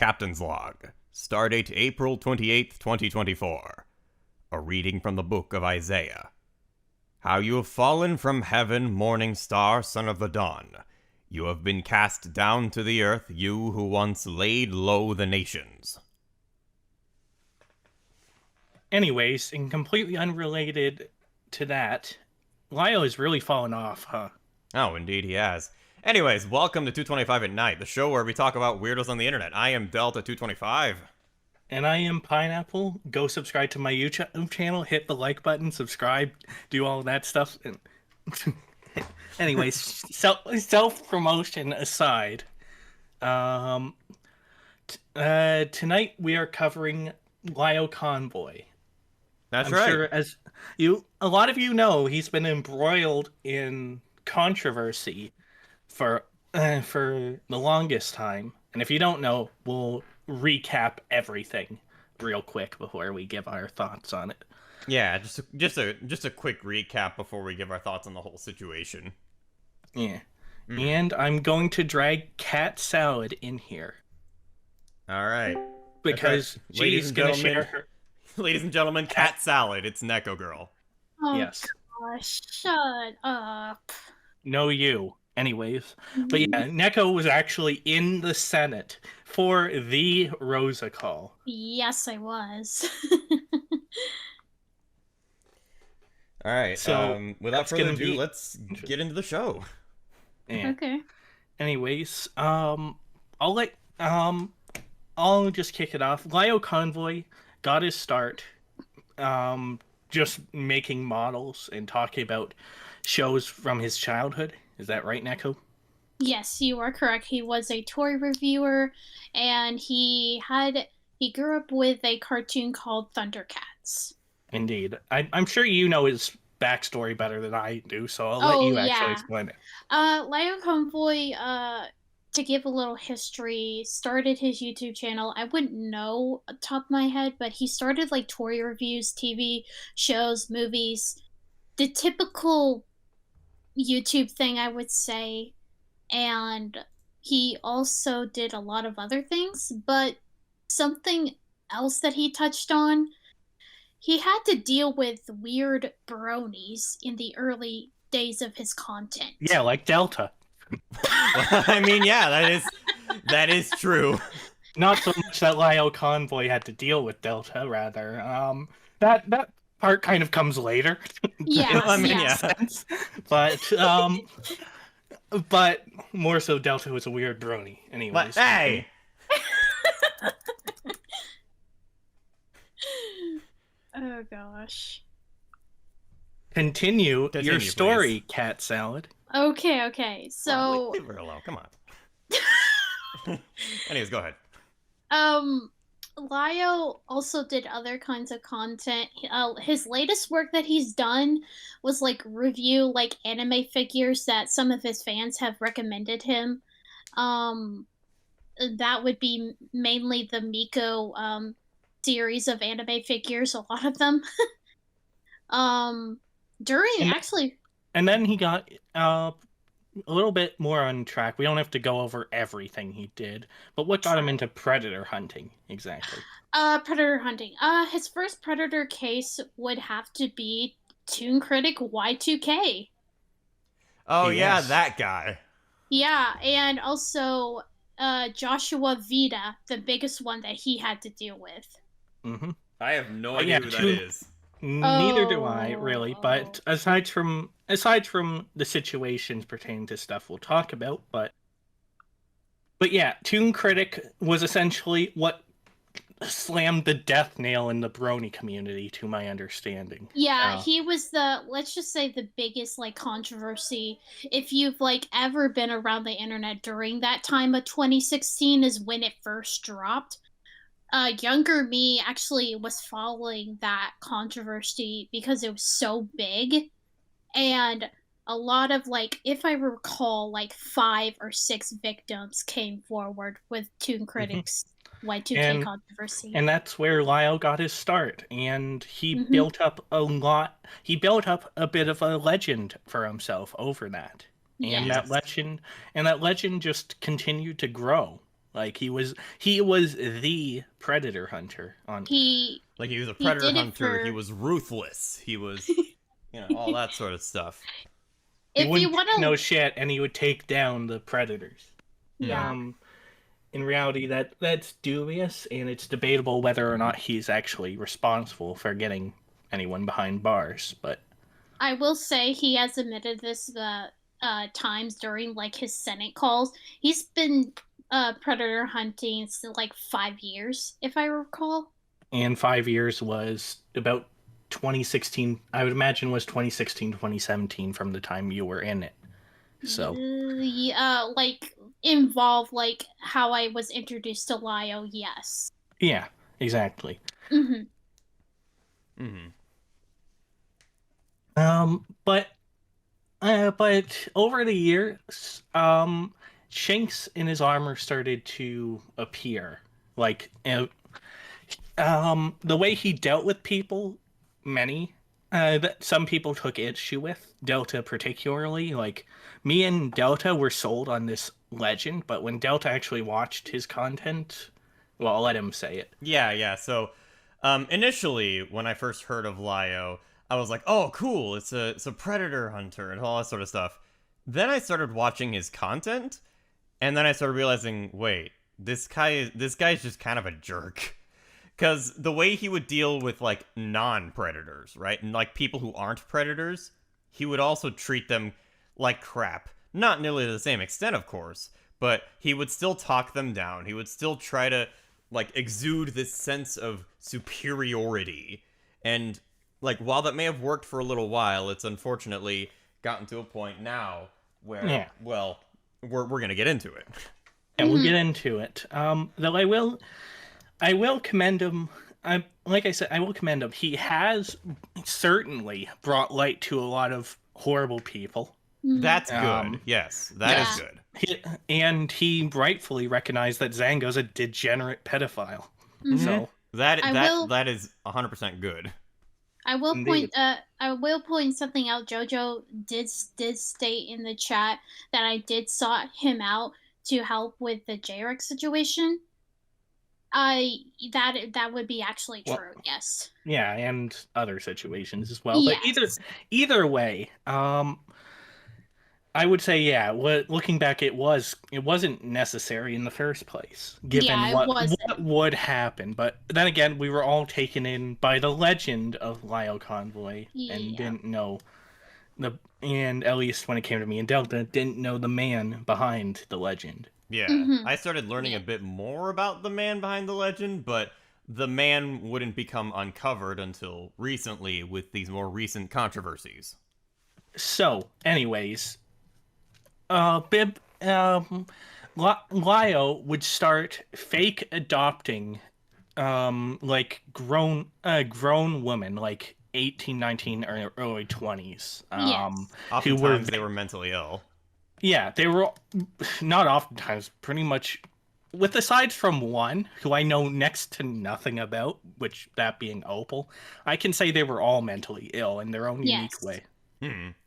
Captain's Log. Stardate April 28th, 2024. A reading from the book of Isaiah. How you have fallen from heaven, morning star, son of the dawn. You have been cast down to the earth, you who once laid low the nations. Anyways, and completely unrelated to that, Lio has really fallen off, huh? Oh, indeed he has. Anyways, welcome to 225 at Night, the show where we talk about weirdos on the internet. I am Delta225. And I am Pineapple. Go subscribe to my YouTube channel, hit the like button, subscribe, do all that stuff. And anyways, self-promotion aside, tonight we are covering Lio Convoy. That's I'm right. sure a lot of you know, he's been embroiled in controversy for the longest time. And if you don't know, we'll recap everything real quick before we give our thoughts on it. Yeah, just a quick recap before we give our thoughts on the whole situation. Yeah. And I'm going to drag Cat Salad in here. All right. Because right. Ladies she's going to share her... Ladies and gentlemen, Cat Salad. It's Neko Girl. Oh, Yes. gosh, shut up. No, you. Anyways. But yeah, Neko was actually in the Senate for the Rosa Call. Yes, I was. All right. So, without further ado, let's get into the show. Yeah. Okay. Anyways, I'll just kick it off. Lio Convoy got his start just making models and talking about shows from his childhood. Is that right, Neko? Yes, you are correct. He was a toy reviewer, and he grew up with a cartoon called Thundercats. Indeed. I'm sure you know his backstory better than I do, so I'll let you actually explain it. Lio Convoy, to give a little history, started his YouTube channel. I wouldn't know top of my head, but he started like toy reviews, TV shows, movies, the typical YouTube thing, I would say. And he also did a lot of other things, but something else that he touched on, he had to deal with weird bronies in the early days of his content. Yeah, like Delta. Well, I mean, yeah, that is true. Not so much that Lio Convoy had to deal with Delta, rather. That part kind of comes later. Yeah, I mean, yes. yeah. But more so, Delta was a weird brony. Anyways. But, hey! Oh gosh. Continue your story, please. Cat Salad. Okay. So leave her alone. Come on. Anyways, go ahead. Lio also did other kinds of content. His latest work that he's done was like review like anime figures that some of his fans have recommended him. That would be mainly the Miko series of anime figures, a lot of them. And then he got a little bit more on track. We don't have to go over everything he did, but what got him into predator hunting exactly? Predator hunting. His first predator case would have to be Toon Critic Y2K. Oh Yes. yeah, that guy. Yeah, and also Joshua Vida, the biggest one that he had to deal with. Mm-hmm. I have no idea who that is. Neither do I, really. But aside from the situations pertaining to stuff we'll talk about, but yeah, Toon Critic was essentially what slammed the death nail in the brony community, to my understanding. Yeah, he was let's just say the biggest like controversy. If you've like ever been around the internet during that time of 2016 is when it first dropped. Younger me actually was following that controversy because it was so big, and a lot of like, if I recall, like 5 or 6 victims came forward with Toon Critics Y2K controversy. And that's where Lio got his start, and he built up a lot. He built up a bit of a legend for himself over that, and that legend just continued to grow. Like he was the predator hunter on. He Like he was a he predator did it hunter. for. He was ruthless. He was, all that sort of stuff. He If you wouldn't want take no to, shit, and he would take down the predators. yeah. In reality, that's dubious, and it's debatable whether or not he's actually responsible for getting anyone behind bars. But I will say he has admitted this times during like his Senate calls. He's been predator hunting since like 5 years, if I recall. and 5 years was about 2016. I would imagine was 2016, 2017 from the time you were in it. So Yeah, like involve like how I was introduced to Lio. Yes. yeah, exactly. Hmm. Mm-hmm. But over the years, chinks in his armor started to appear. Like, the way he dealt with people, many, that some people took issue with, Delta particularly. Like, me and Delta were sold on this legend, but when Delta actually watched his content, well, I'll let him say it. Yeah. So, initially, when I first heard of Lio, I was like, "Oh, cool! It's a predator hunter and all that sort of stuff." Then I started watching his content, and then I started realizing, wait, this guy's just kind of a jerk. Because the way he would deal with like non-predators, right, and like people who aren't predators, he would also treat them like crap. Not nearly to the same extent, of course, but he would still talk them down. He would still try to like exude this sense of superiority. And like while that may have worked for a little while, it's unfortunately gotten to a point now where Yeah. well, we're gonna get into it. And we'll get into it. Though I will commend him. Like I said, I will commend him. He has certainly brought light to a lot of horrible people. That's good. Yes, that is Yeah. good. And he rightfully recognized that Zango's a degenerate pedophile. Mhm. So That is 100% good. I will Indeed. point something out. Jojo did state in the chat that I did sought him out to help with the Jarek situation. That would be actually Well, true. Yes. yeah, and other situations as well. But Yes. either way, I would say, yeah. Looking back, it wasn't necessary in the first place, given Yeah, it what wasn't. would happen. But then again, we were all taken in by the legend of Lio Convoy and Yeah. didn't know and at least when it came to me and Delta, didn't know the man behind the legend. Yeah. Mhm. I started learning Yeah. a bit more about the man behind the legend, but the man wouldn't become uncovered until recently with these more recent controversies. So, anyways, Bib, Lio would start fake adopting, like grown women, like 18, 19, or early 20s, Yes. who were, Oftentimes they were mentally ill. yeah, they were, not oftentimes, pretty much, with aside from one, who I know next to nothing about, which that being Opal, I can say they were all mentally ill in their own unique Yes. way.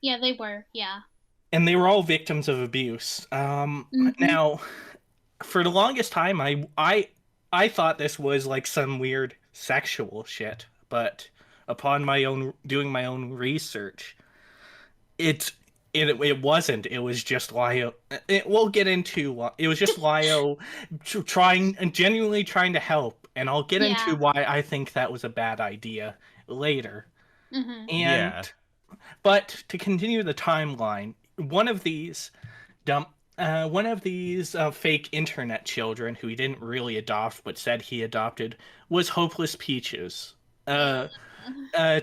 Yeah, they were. Yeah. And they were all victims of abuse. Now, for the longest time, I thought this was like some weird sexual shit, but upon doing my own research, it wasn't. It was just Lio. We'll get into. It was just Lio trying and genuinely trying to help, and I'll get into Yeah. why I think that was a bad idea later. Mhm. And Yeah. but to continue the timeline, one of these fake internet children who he didn't really adopt but said he adopted was HopelessPeaches, a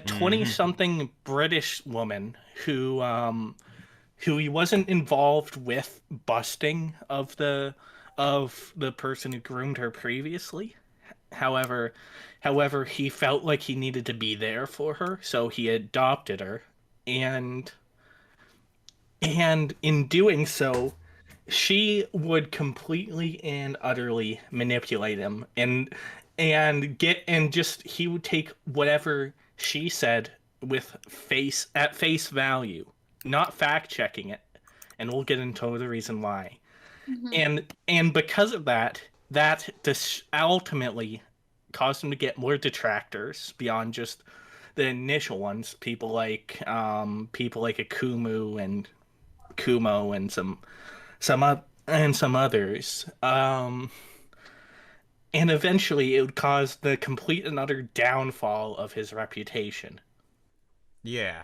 20-something British woman who he wasn't involved with busting of the person who groomed her previously. However, he felt like he needed to be there for her, so he adopted her, and in doing so, she would completely and utterly manipulate him, and just he would take whatever she said with face value, not fact checking it, and we'll get into the reason why. Mhm. And because of that, that this ultimately caused him to get more detractors beyond just the initial ones. People like Akumu and Kumo and some others. And eventually it would cause the complete and utter downfall of his reputation. Yeah.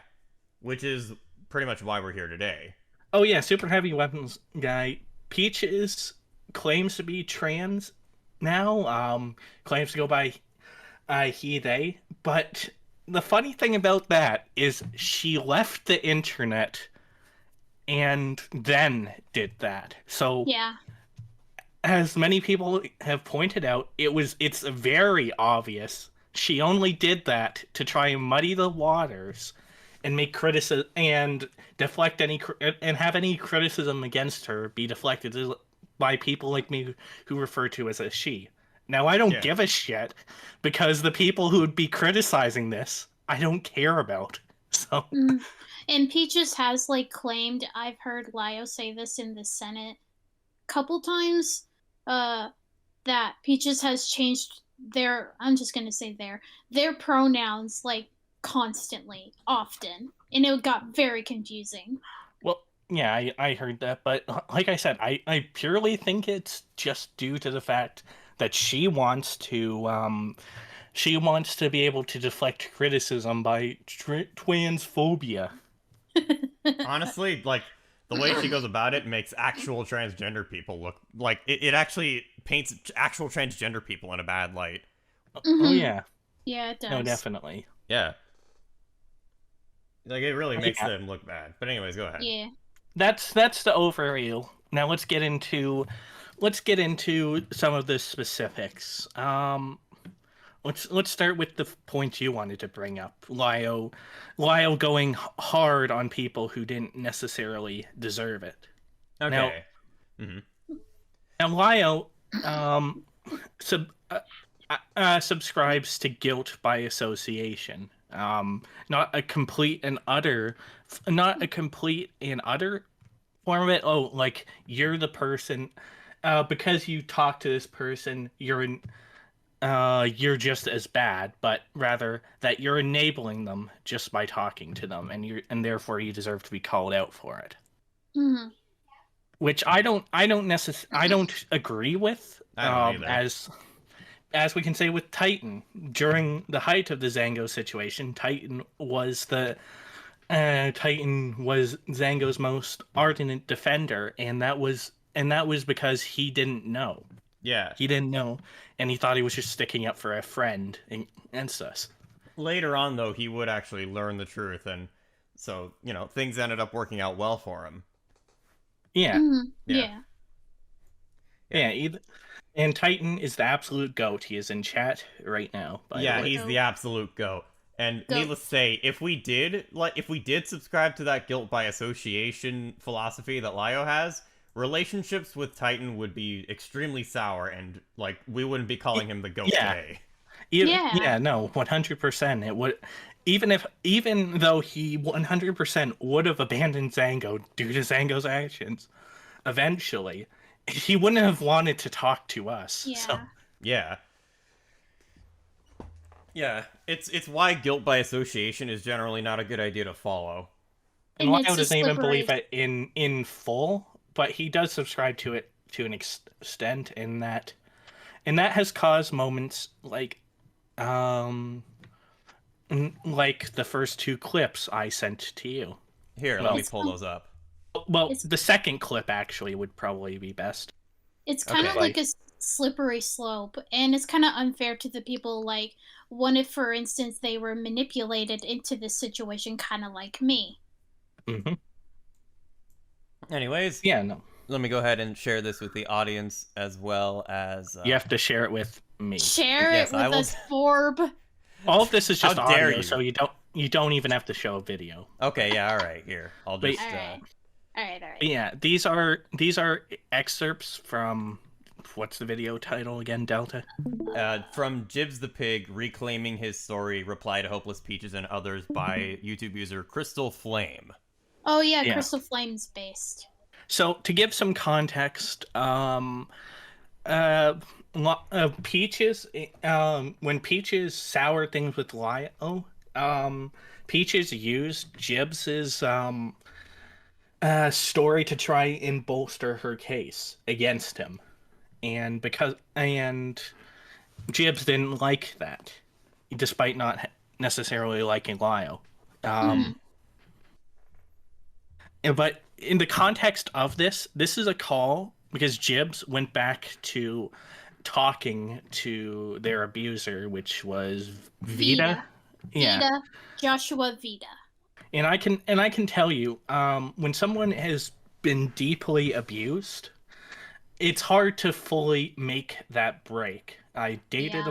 Which is pretty much why we're here today. Oh yeah, super heavy weapons guy. Peaches claims to be trans now. Claims to go by he, they. But the funny thing about that is she left the internet and then did that. So Yeah. as many people have pointed out, it's very obvious she only did that to try and muddy the waters and make criticism and deflect and have any criticism against her be deflected by people like me who refer to as a she. Now I don't give a shit because the people who would be criticizing this I don't care about. So And Peaches has like claimed, I've heard Lio say this in the Senate a couple times, that Peaches has changed their pronouns like constantly, often, and it got very confusing. Well, yeah, I heard that, but like I said, I purely think it's just due to the fact that she wants to be able to deflect criticism by transphobia. Honestly, like, the way she goes about it makes actual transgender people look like it actually paints actual transgender people in a bad light. Oh yeah. Yeah, it does. No, definitely. Yeah. Like, it really makes them look bad. But anyways, go ahead. Yeah. That's the overview. Now let's get into some of the specifics. Let's start with the points you wanted to bring up. Lio going hard on people who didn't necessarily deserve it. Okay. Now Lio subscribes to guilt by association. Not a complete and utter form of it. Oh, like you're the person because you talk to this person, you're just as bad, but rather that you're enabling them just by talking to them, and therefore you deserve to be called out for it. Mm-hmm. Which I don't agree with. I don't either. As we can say with Titan, during the height of the Zango situation, Titan was Zango's most ardent defender, and that was because he didn't know. Yeah. He didn't know, and he thought he was just sticking up for a friend against us. Later on, though, he would actually learn the truth, and so, things ended up working out well for him. Yeah. Mm-hmm. Yeah. And Titan is the absolute GOAT. He is in chat right now. He's the absolute GOAT. And needless to say, if we did subscribe to that guilt by association philosophy that Lio has, relationships with Titan would be extremely sour, and we wouldn't be calling him the GOAT today. No, 100%. It would, even though he 100% would have abandoned Zango due to Zango's actions, eventually, he wouldn't have wanted to talk to us. Yeah. So. Yeah, it's why guilt by association is generally not a good idea to follow. And Lio doesn't even believe it in full, but he does subscribe to it to an extent, and that has caused moments like the first two clips I sent to you. Here, let me pull those up. Well, the second clip actually would probably be best. It's kind of like a slippery slope, and it's kind of unfair to the people what if, for instance, they were manipulated into this situation, kind of like me. Mm-hmm. Anyways, let me go ahead and share this with the audience as well as... You have to share it with me. Share it with us, Forb. All of this is just audio, you. so you don't even have to show a video. Okay, yeah, all right. Here, I'll just... All right. Yeah, these are excerpts from... What's the video title again, Delta? From Jibs the Pig, reclaiming his story, reply to HopelessPeaches and others by YouTube user Crystal Flame. Oh yeah, Crystal Flame's based. So to give some context, Peaches, when Peaches soured things with Lio, Peaches used Jibbs's story to try and bolster her case against him, and Jibbs didn't like that, despite not necessarily liking Lio. But in the context of this is a call because Jibbs went back to talking to their abuser, which was Vita. Yeah. Vita, Joshua Vita. And I can tell you, when someone has been deeply abused, it's hard to fully make that break. I dated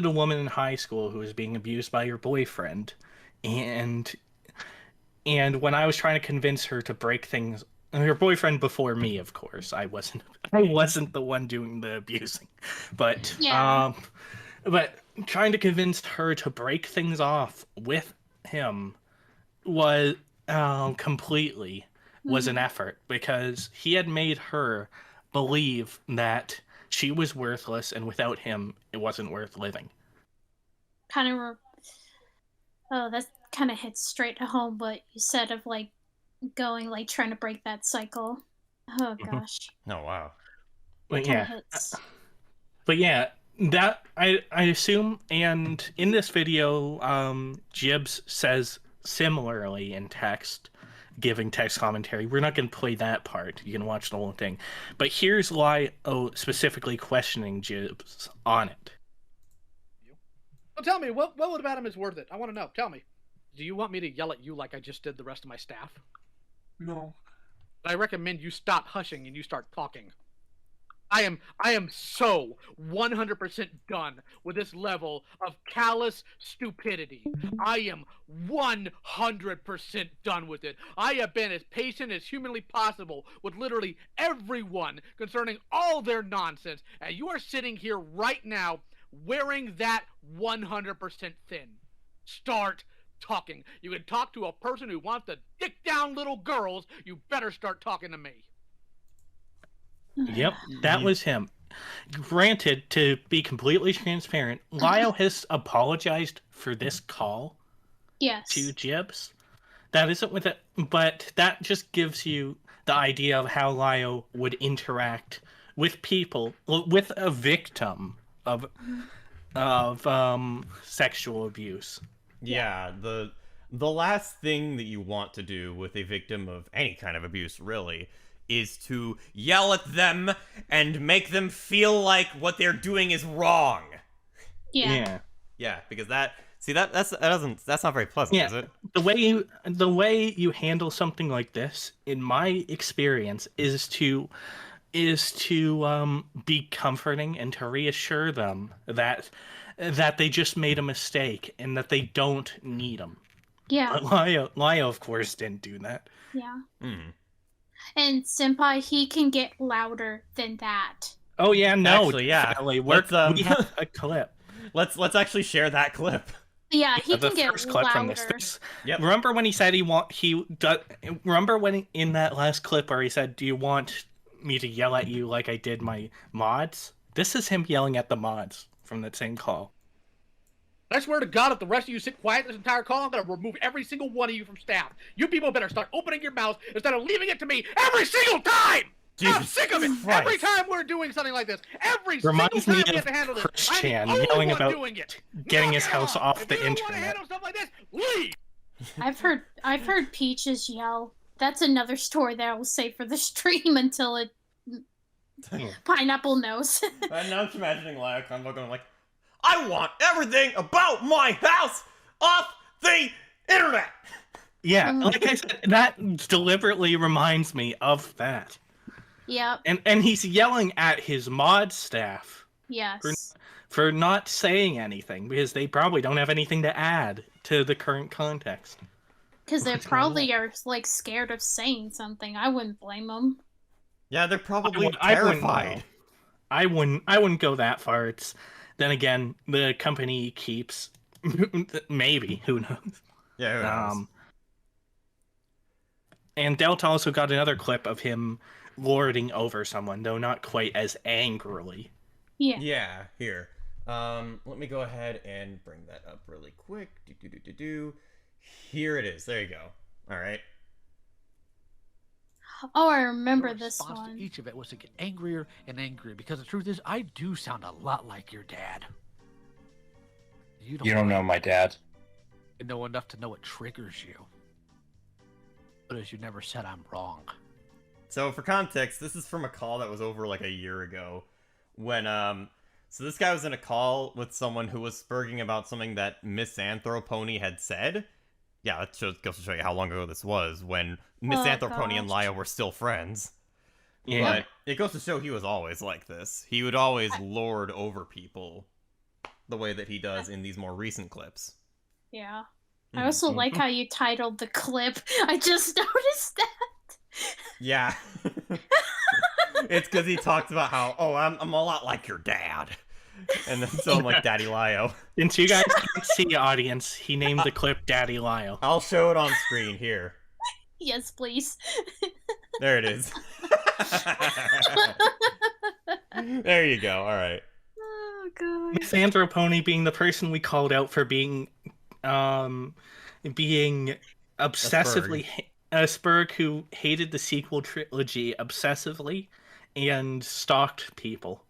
a woman in high school who was being abused by her boyfriend, and when I was trying to convince her to break things, her boyfriend before me, of course, I wasn't the one doing the abusing, but trying to convince her to break things off with him was completely was an effort, because he had made her believe that she was worthless, and without him, it wasn't worth living. That kind of hits straight to home what you said of like going like trying to break that cycle. Oh gosh. Oh wow. But Hits. That I assume, and in this video, Jibbs says similarly in text, giving text commentary. We're not going to play that part. You can watch the whole thing. But here's Lio specifically questioning Jibbs on it. Well, tell me, what about him is worth it? I want to know. Tell me. Do you want me to yell at you like I just did the rest of my staff? No. I recommend you stop hushing and you start talking. I am so 100% done with this level of callous stupidity. I am 100% done with it. I have been as patient as humanly possible with literally everyone concerning all their nonsense, and you are sitting here right now wearing that 100% thin. Start talking. You can talk to a person who wants to dick down little girls. You better start talking to me. Yep, that was him. Granted, to be completely transparent, Lio has apologized for this call to Jibbs. That isn't with it, but that just gives you the idea of how Lio would interact with people, with a victim of sexual abuse. Yeah, the last thing that you want to do with a victim of any kind of abuse, really, is to yell at them and make them feel like what they're doing is wrong. Yeah, because that's not very pleasant, is it? The way you handle something like this, in my experience, is to be comforting and to reassure them that they just made a mistake and that they don't need them. Yeah. But Lio, of course, didn't do that. Yeah. Mm. And Senpai, he can get louder than that. Oh yeah, no. Actually, yeah. We have a clip. Let's actually share that clip. Yeah, he the can get first clip louder. from this. Yep. Remember when he said remember when in that last clip where he said, "Do you want me to yell at you like I did my mods?" This is him yelling at the mods from that same call. I swear to God, if the rest of you sit quiet this entire call, I'm going to remove every single one of you from staff. You people better start opening your mouths instead of leaving it to me every single time! I'm sick of it! Christ. Every time we're doing something like this, Reminds single me time we of have to handle this, Chris I'm the Chan only yelling one about doing it. getting Knock his it house off the if you don't want to internet. handle stuff like this, leave! I've heard Peaches yell. That's another story that I will save for the stream until it Pineapple knows. I'm now imagining LioConvoy going like, I want everything about my house off the internet! Yeah, like I said, that deliberately reminds me of that. Yep. And he's yelling at his mod staff. Yes. For not saying anything, because they probably don't have anything to add to the current context. Because they probably are like scared of saying something. I wouldn't blame them. Yeah, they're probably terrified. I wouldn't go that far. Then again, the company keeps maybe, who knows. Yeah, who knows. And Delta also got another clip of him lording over someone, though not quite as angrily. Yeah. Yeah, here. Let me go ahead and bring that up really quick. Here it is. There you go. All right. Oh, I remember Your this response one. to each of it was to get angrier and angrier, because the truth is, I do sound a lot like your dad. You don't know my dad. You know enough to know what triggers you. But as you never said, I'm wrong. So for context, this is from a call that was over like a year ago, when so this guy was in a call with someone who was spurging about something that Misanthropony had said. Yeah, that goes to show you how long ago this was, when Misanthropony and gosh. Lio were still friends. Yeah. But it goes to show he was always like this. He would always lord over people the way that he does in these more recent clips. Yeah. I also like how you titled the clip. I just noticed that. Yeah. It's because he talks about how, oh, I'm a lot like your dad. And then so I'm like, Daddy Lio. Since you guys can't see, audience, he named the clip Daddy Lio. I'll show it on screen here. Yes, please. There it is. There you go. All right. Oh god. Misanthropony being the person we called out for being obsessively a Spurg who hated the sequel trilogy obsessively and stalked people.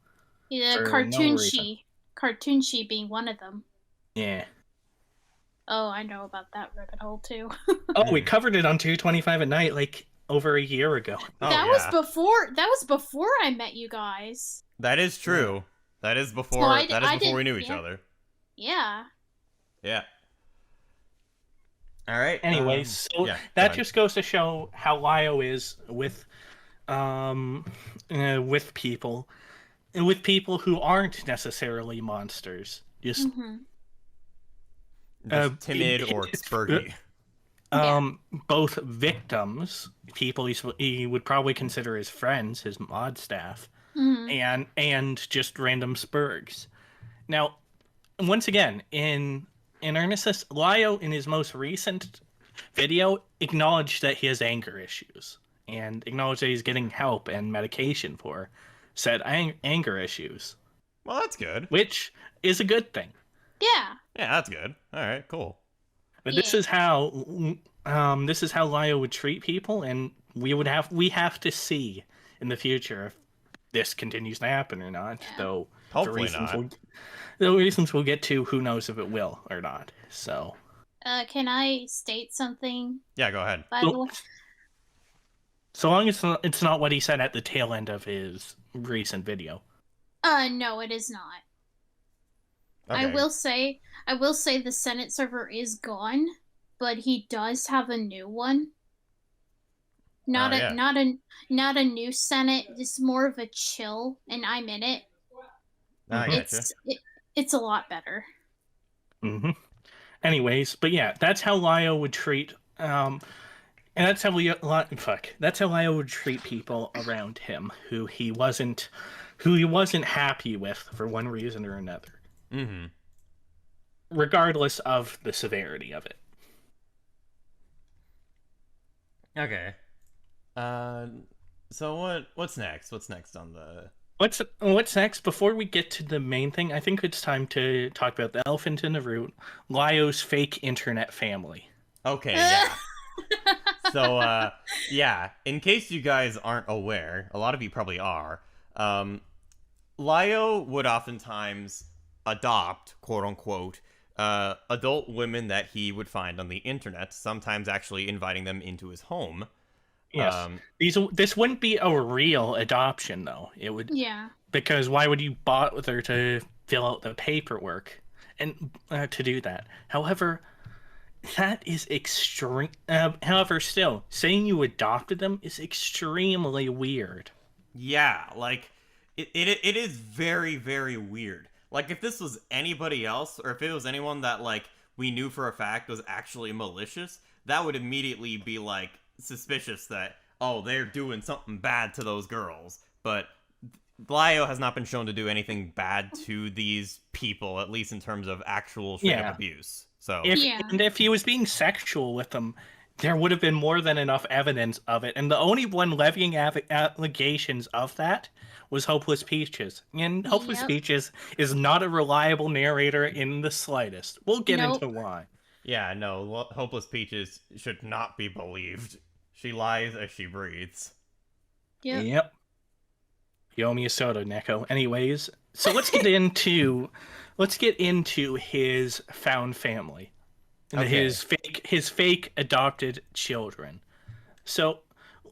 Yeah, For no Cartoon reason. She. Cartoon She being one of them. Yeah. Oh, I know about that rabbit hole too. Oh, we covered it on 225 at night like over a year ago. Oh, that yeah. was before I met you guys. That is true. That is before. So I before we didn't- knew each yeah. other. Yeah. Yeah. All right. Anyways, so yeah, go that ahead. just goes to show how Lio is with people. And with people who aren't necessarily monsters. Just Mhm. Just timid or spurgy. both victims, people he would probably consider his friends, his mod staff, Mhm. and just random spurgs. Now, once again, in earnestness, Lio in his most recent video acknowledged that he has anger issues and acknowledged that he's getting help and medication for said anger issues, Well, that's good. which is a good thing. Yeah. Yeah, that's good. All right, cool. But this is how Lio would treat people, and we have to see in the future if this continues to happen or not. Yeah. Though Hopefully not. The reasons we'll get to, who knows if it will or not. So Can I state something, Yeah, go ahead. by the way? so long as it's not what he said at the tail end of his recent video. No, it is not. Okay. I will say the Senate server is gone, but he does have a new one. Not yeah. not a new Senate, just more of a chill, and I'm in it. I gotcha. It's a lot better. Mm-hmm. Anyways, but yeah, that's how Lio would treat and that's how Lio would treat people around him who he wasn't happy with for one reason or another. Mm-hmm. Regardless of the severity of it. Okay. So what's next? What's next on the... What's next? Before we get to the main thing, I think it's time to talk about the elephant in the room, Lio's fake internet family. Okay, yeah. So, yeah, in case you guys aren't aware, a lot of you probably are, Lio would oftentimes adopt, quote-unquote, adult women that he would find on the internet, sometimes actually inviting them into his home. Yes. This wouldn't be a real adoption, though. It would... Yeah. Because why would you bother to fill out the paperwork and to do that? However, that is extreme. However, still, saying you adopted them is extremely weird. Yeah, like, it is very, very weird. Like, if this was anybody else, or if it was anyone that, like, we knew for a fact was actually malicious, that would immediately be, like, suspicious that, oh, they're doing something bad to those girls. But Lio has not been shown to do anything bad to these people, at least in terms of actual straight-up abuse. So If he was being sexual with them, there would have been more than enough evidence of it, and the only one levying allegations of that was HopelessPeaches. And HopelessPeaches is not a reliable narrator in the slightest. We'll get into why. Yeah, no, HopelessPeaches should not be believed. She lies as she breathes. Yep. You owe me a soda, Neko. Anyways, so let's get into his found family. Okay. His fake adopted children. So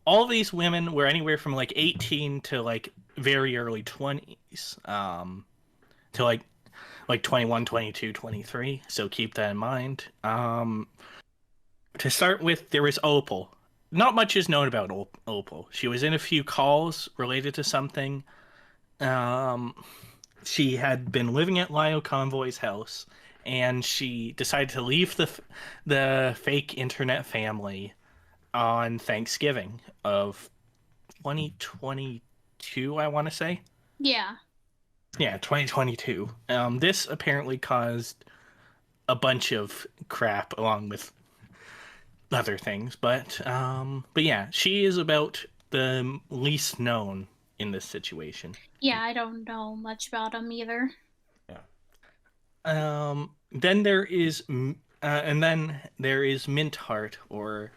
all these women were anywhere from like 18 to like very early 20s. To like 21, 22, 23. So keep that in mind. To start with, there was Opal. Not much is known about Opal. She was in a few calls related to something. She had been living at Lio Convoy's house, and she decided to leave the fake internet family on Thanksgiving of 2022, I want to say. Yeah. Yeah, 2022. This apparently caused a bunch of crap along with other things, but yeah, she is about the least known in this situation. Yeah, I don't know much about him either. Yeah. Then there is Mint Heart or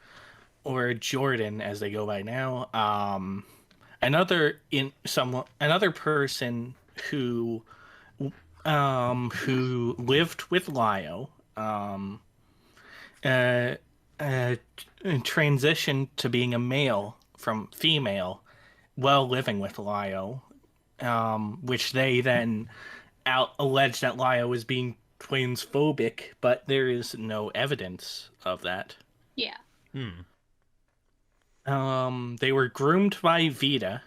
Jordan as they go by now. Another person who lived with Lio. Transitioned to being a male from female while living with Lio, which they then alleged that Lio was being transphobic, but there is no evidence of that. Yeah. They were groomed by Vita,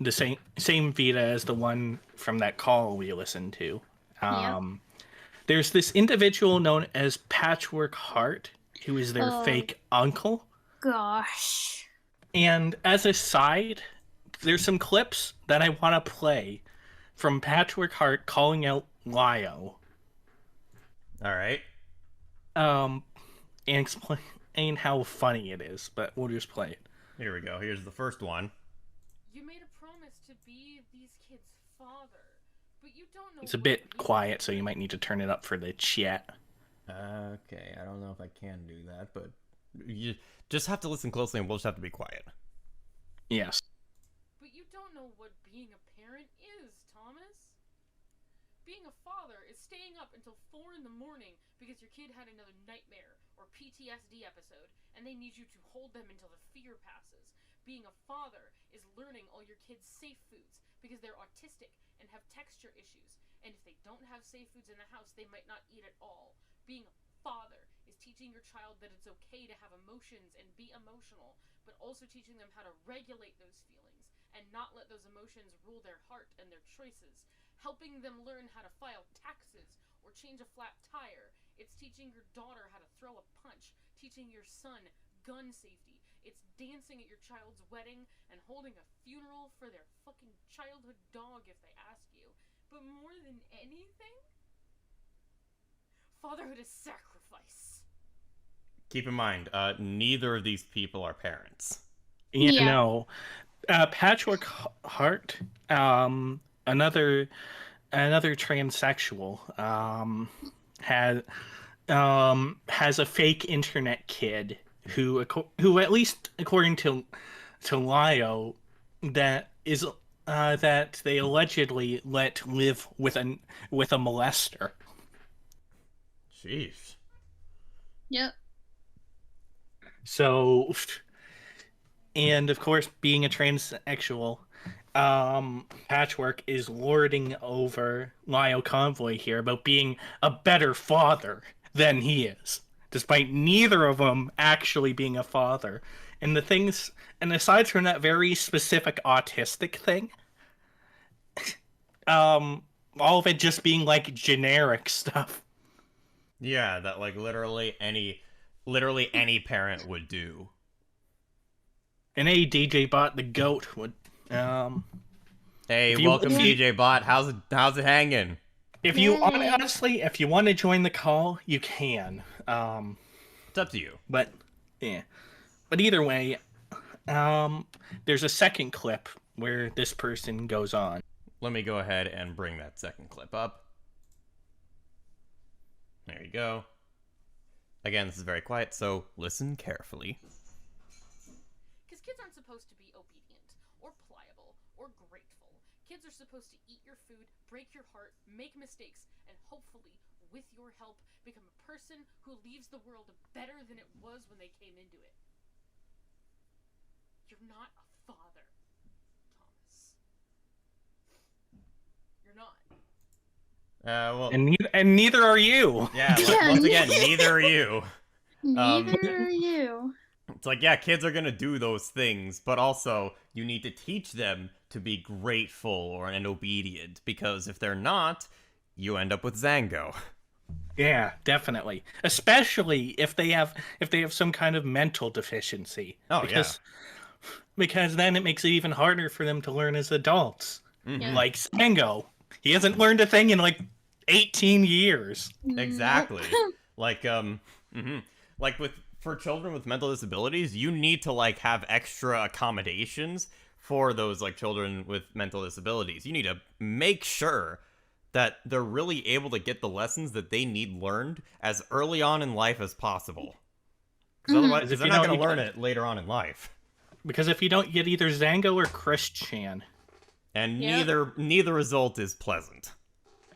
the same Vita as the one from that call we listened to. Yep. There's this individual known as Patchwork Heart, who is their fake uncle. Gosh. And as a side, there's some clips that I want to play from Patchwork Heart calling out Lio. All right. And explain how funny it is, but we'll just play it. Here we go. Here's the first one. You made a promise to be these kids' father, but you don't know. It's a bit quiet, so you might need to turn it up for the chat. Okay, I don't know if I can do that, but you just have to listen closely and we'll just have to be quiet. Yes. But you don't know what being a parent is, Thomas. Being a father is staying up until 4 in the morning because your kid had another nightmare or PTSD episode, and they need you to hold them until the fear passes. Being a father is learning all your kids' safe foods because they're autistic and have texture issues, and if they don't have safe foods in the house, they might not eat at all. Being a father is teaching your child that it's okay to have emotions and be emotional, but also teaching them how to regulate those feelings and not let those emotions rule their heart and their choices. Helping them learn how to file taxes or change a flat tire. It's teaching your daughter how to throw a punch, teaching your son gun safety. It's dancing at your child's wedding and holding a funeral for their fucking childhood dog if they ask you. But more than anything, fatherhood is sacrifice. Keep in mind, neither of these people are parents. Yeah. No. Patchwork Heart, another transsexual, has a fake internet kid who at least according to Lio, that they allegedly let live with a molester. Jeez. Yep. So, and of course, being a transsexual, Patchwork is lording over Lio Convoy here about being a better father than he is, despite neither of them actually being a father. And aside from that very specific autistic thing, all of it just being like generic stuff. Yeah, that like literally any parent would do. And hey, DJ Bot the goat would. Hey, welcome DJ Bot. How's it hanging? If you honestly, if you want to join the call, you can. It's up to you. But Yeah. But either way, there's a second clip where this person goes on. Let me go ahead and bring that second clip up. There you go. Again, this is very quiet, so listen carefully. Because kids aren't supposed to be obedient, or pliable, or grateful. Kids are supposed to eat your food, break your heart, make mistakes, and hopefully, with your help, become a person who leaves the world better than it was when they came into it. You're not a father, Thomas. You're not. Well, And neither are you. yeah, once again, neither are you. Neither are you. It's like, yeah, kids are gonna do those things, but also you need to teach them to be grateful and obedient, because if they're not, you end up with Zango. Yeah, definitely. Especially if they have some kind of mental deficiency. Oh, Because then it makes it even harder for them to learn as adults. Mhm. Like Sango. He hasn't learned a thing in like 18 years. Exactly. Like, like for children with mental disabilities, you need to like have extra accommodations for those like children with mental disabilities. You need to make sure that they're really able to get the lessons that they need learned as early on in life as possible. Because otherwise, If they're you not don't, going to you learn get- it later on in life. Because if you don't get either Zango or Christian. And Yep. neither result is pleasant.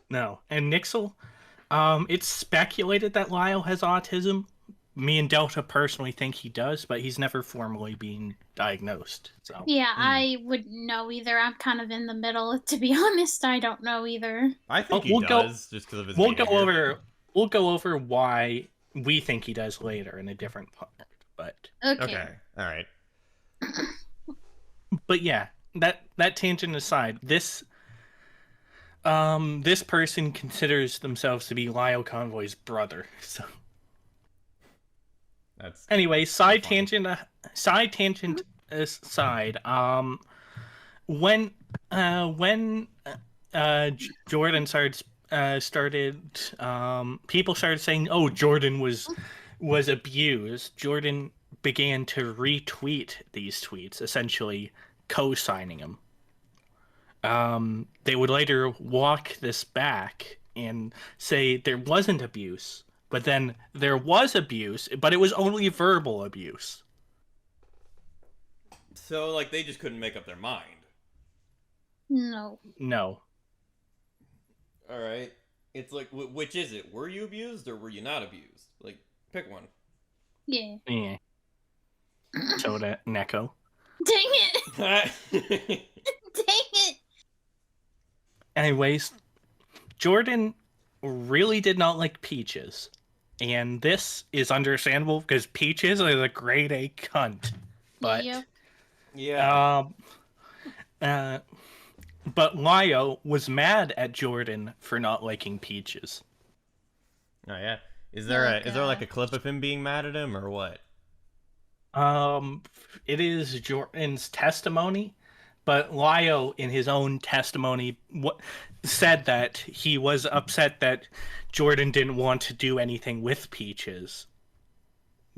No. And Nixel, it's speculated that Lyle has autism. Me and Delta personally think he does, but he's never formally been diagnosed. So Yeah, I wouldn't know either. I'm kind of in the middle. To be honest, I don't know either. I think he we'll go- does, just because of his we'll behavior. go over why we think he does later in a different part. But Okay. All right. yeah, that tangent aside, this person considers themselves to be LioConvoy's brother. So That's anyway, side funny. tangent aside, when Jordan started people started saying, "Oh, Jordan was abused." Jordan began to retweet these tweets, essentially co-signing them. They would later walk this back and say there wasn't abuse, but then there was abuse, but it was only verbal abuse. So, like, they just couldn't make up their mind. No. No. All right. It's like, which is it? Were you abused or were you not abused? Like, pick one. Yeah. Yeah. Soda, Neko. Dang it! Dang it! Anyways, Jordan really did not like Peaches. And this is understandable because Peaches is a grade A cunt. But Yeah. Yeah. but Lio was mad at Jordan for not liking Peaches. Oh yeah. Is there Oh, like a God. clip of him being mad at him or what? It is Jordan's testimony, but Lio in his own testimony said that he was upset that Jordan didn't want to do anything with Peaches.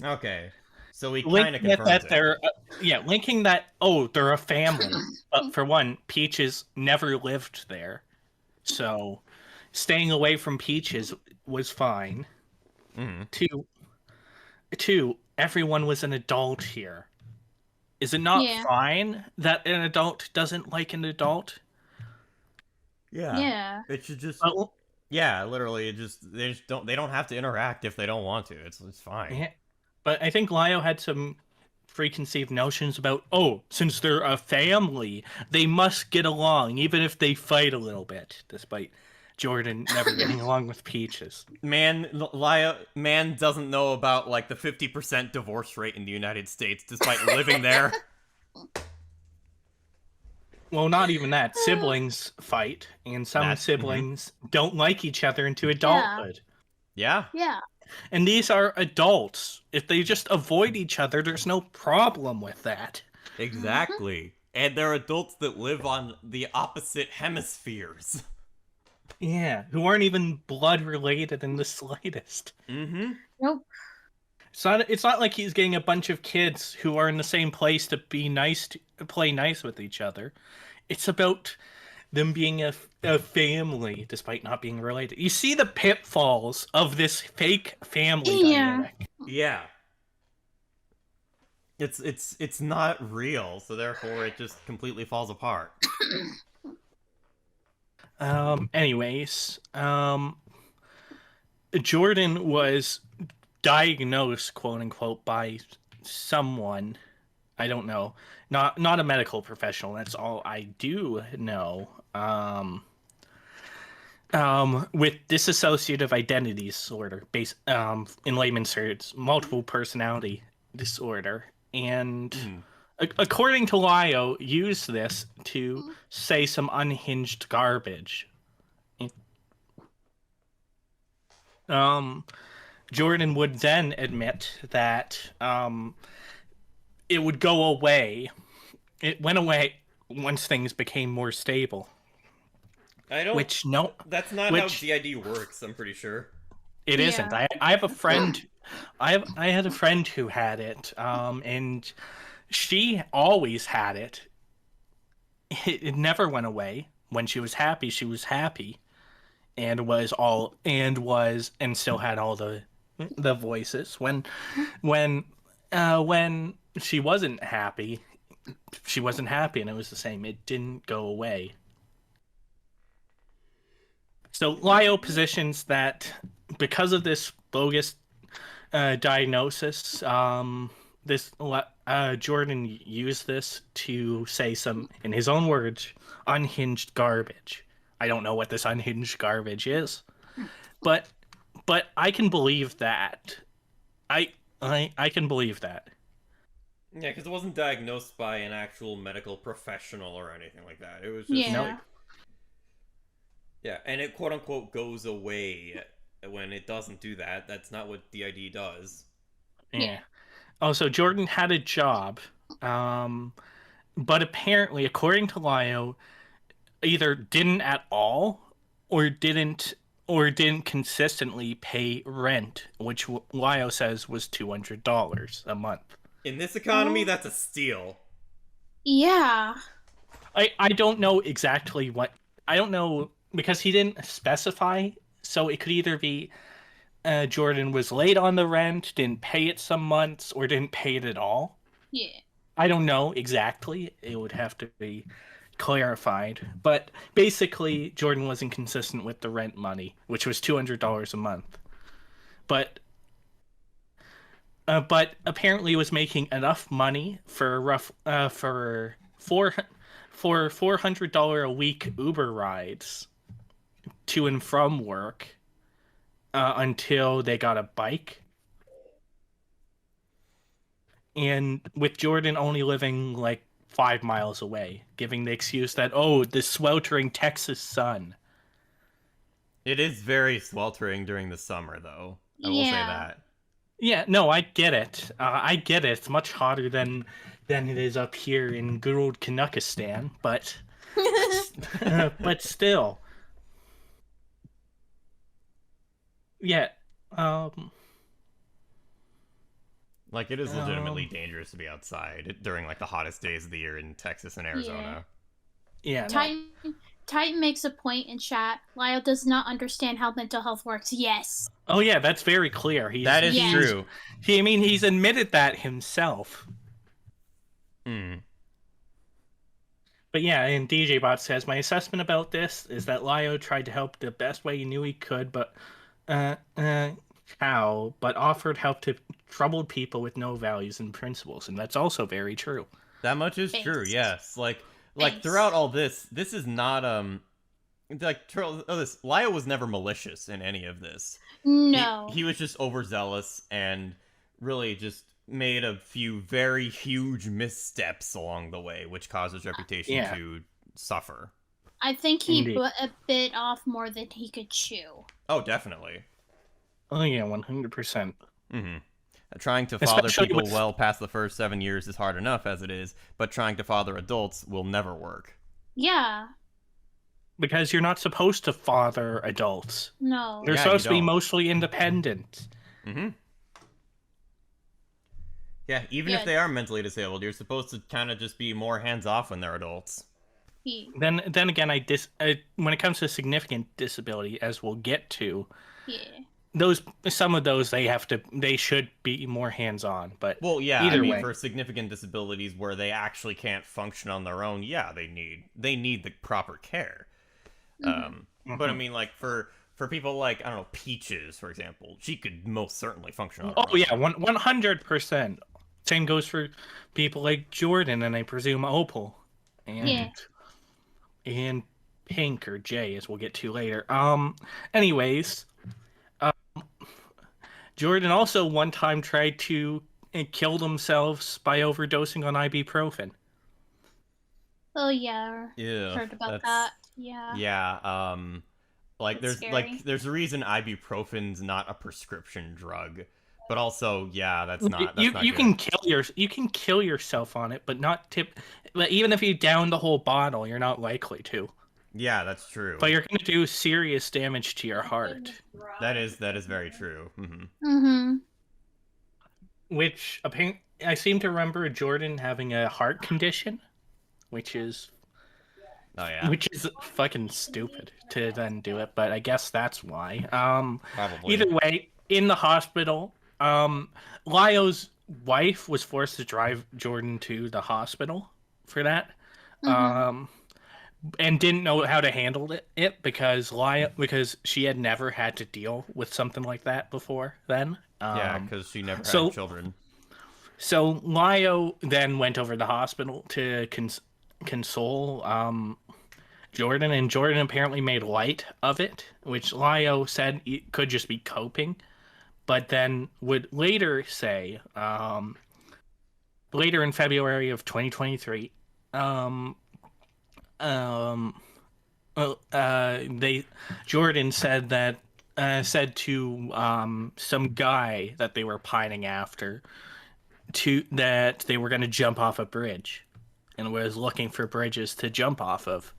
Okay. So he kind of Linking confirms that it. they're linking that they're a family. But for one, Peaches never lived there, so staying away from Peaches was fine. Mhm. Two, everyone was an adult here. Is it not Yeah. fine that an adult doesn't like an adult? Yeah. Yeah. It should just. But, Yeah, literally. They don't have to interact if they don't want to. It's fine. yeah, but I think Lio had some preconceived notions about, since they're a family, they must get along, even if they fight a little bit, despite Jordan never getting along with Peaches. Man doesn't know about like the 50% divorce rate in the United States, despite living there. Well, not even that. Siblings fight, and some siblings don't like each other into adulthood. Yeah. Yeah. And these are adults. If they just avoid each other, there's no problem with that. Exactly. And they're adults that live on the opposite hemispheres. Yeah, who aren't even blood related in the slightest. Mm-hmm. Nope. It's not like he's getting a bunch of kids who are in the same place to be nice, to play nice with each other. It's about them being a family, despite not being related. You see the pitfalls of this fake family dynamic. Yeah. It's not real, so therefore it just completely falls apart. Anyways, Jordan was diagnosed, quote unquote, by someone. I don't know. Not a medical professional. That's all I do know. With dissociative identity disorder, based in layman's terms, multiple personality disorder, and according to Lio, used this to say some unhinged garbage. Jordan would then admit that it would go away. It went away once things became more stable. I don't. Which no, that's not how DID works. I'm pretty sure it isn't. I have a friend. I had a friend who had it, and she always had it. It never went away. When she was happy, she was happy, and still had all the voices. When she wasn't happy, and it was the same. It didn't go away. So Lio positions that because of this bogus diagnosis, Jordan used this to say some, in his own words, unhinged garbage. I don't know what this unhinged garbage is, but I can believe that. I can believe that. Yeah, because it wasn't diagnosed by an actual medical professional or anything like that. It was just yeah, and it quote unquote goes away when it doesn't do that. That's not what DID does. Yeah. Oh, so Jordan had a job, but apparently, according to Lio, either didn't at all or didn't consistently pay rent, which Lio says was $200 a month. In this economy, that's a steal. Yeah. I don't know exactly what. I don't know, because he didn't specify, so it could either be Jordan was late on the rent, didn't pay it some months, or didn't pay it at all. Yeah. I don't know exactly. It would have to be clarified. But basically, Jordan wasn't consistent with the rent money, which was $200 a month. But apparently was making enough money for for $400 a week Uber rides to and from work until they got a bike. And with Jordan only living like 5 miles away, giving the excuse that, oh, the sweltering Texas sun. It is very sweltering during the summer, though. I will say that. Yeah, no, I get it. I get it. It's much hotter than it is up here in good old Canuckistan, but but still. Yeah. Like, it is legitimately dangerous to be outside during, like, the hottest days of the year in Texas and Arizona. Yeah. Titan makes a point in chat. Lio does not understand how mental health works. Yes. Oh, yeah, that's very clear. That is true. He's admitted that himself. But yeah, and DJBot says, my assessment about this is that Lio tried to help the best way he knew he could, but offered help to troubled people with no values and principles, and that's also very true. That much is true, yes. Like throughout all this is not Lio was never malicious in any of this. No. He was just overzealous and really just made a few very huge missteps along the way, which caused his reputation to suffer. I think he bit off more than he could chew. Oh, definitely. Oh yeah, 100%. Trying to father people well past the first 7 years is hard enough as it is, but trying to father adults will never work. Yeah. Because you're not supposed to father adults. No. They're supposed to be mostly independent. Yeah, even if they are mentally disabled, you're supposed to kind of just be more hands-off when they're adults. Then again, when it comes to significant disability, as we'll get to, some of those they should be more hands-on. But well, yeah, either I mean, way, for significant disabilities where they actually can't function on their own, yeah, they need the proper care. But I mean, like for people like, I don't know, Peaches, for example, she could most certainly function on her own. Oh yeah, 100%. Same goes for people like Jordan and I presume Opal, and Pink or Jay, as we'll get to later. Anyways, Jordan also one time tried to kill themselves by overdosing on ibuprofen. Oh yeah. Yeah. Heard about that. Yeah. Yeah. Like That's there's a reason ibuprofen's not a prescription drug, but also that's not. You not can kill yourself on it, but even if you down the whole bottle, you're not likely to. Yeah, that's true. But you're going to do serious damage to your heart. That is very true. Which I seem to remember Jordan having a heart condition, which is fucking stupid to then do it, but I guess that's why. Probably. Either way, in the hospital, Lio's wife was forced to drive Jordan to the hospital for that. And didn't know how to handle it because she had never had to deal with something like that before then. Because she never had children. So Lio then went over to the hospital to console Jordan, and Jordan apparently made light of it, which Lio said it could just be coping, but then would later say, later in February of 2023, Jordan said to some guy that they were pining after that they were going to jump off a bridge and was looking for bridges to jump off of.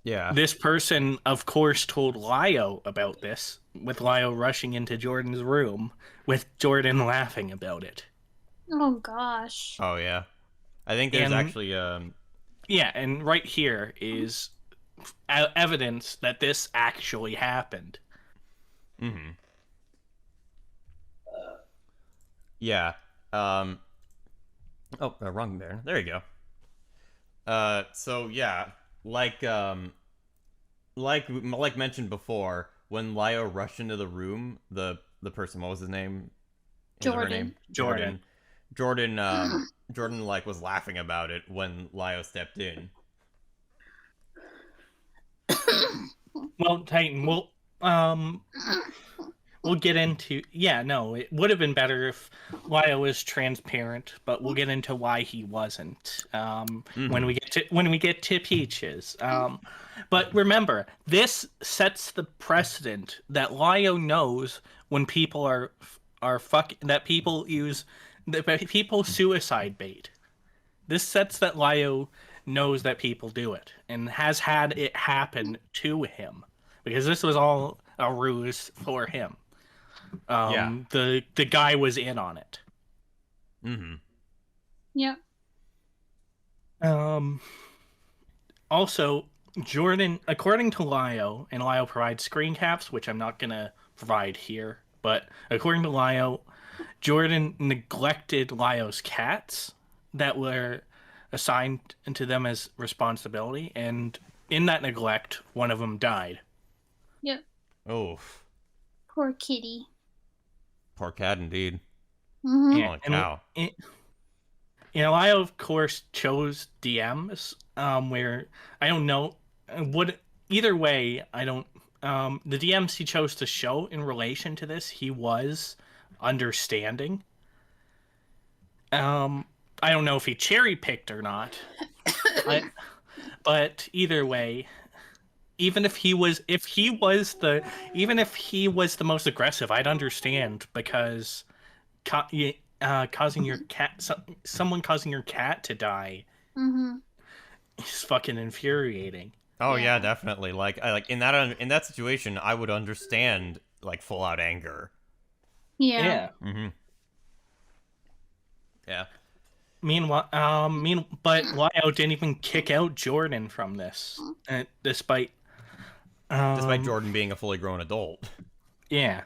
Yeah. This person, of course, told Lio about this, with Lio rushing into Jordan's room, with Jordan laughing about it. Oh gosh. Oh yeah. I think there's actually Yeah, and right here is evidence that this actually happened. Yeah. Oh, wrong there. There you go. So yeah, like mentioned before, when Lio rushed into the room, the person, what was his name? Jordan. Jordan like was laughing about it when Lio stepped in. Well, Titan, we'll get into it would have been better if Lio was transparent, but we'll get into why he wasn't when we get to Peaches. But remember, this sets the precedent that Lio knows when people that people suicide bait. This sets that Lio knows that people do it and has had it happen to him, because this was all a ruse for him. The guy was in on it. Yep. Also, Jordan, according to Lio, and Lio provides screen caps, which I'm not gonna provide here, but according to Lio, Jordan neglected Lio's cats that were assigned to them as responsibility, and in that neglect, one of them died. Yep. Oh. Poor kitty. Poor cat, indeed. Holy cow. Lio, of course, chose DMs, where I don't know either way, I don't. The DMs he chose to show in relation to this, he was understanding. I don't know if he cherry picked or not, but either way, even if he was the most aggressive, I'd understand, because causing your cat, someone causing your cat to die, is fucking infuriating. Oh yeah, definitely. Like in that situation, I would understand like full out anger. Yeah. Yeah. Meanwhile, but Lio didn't even kick out Jordan from this, despite Um, Jordan being a fully grown adult. Yeah.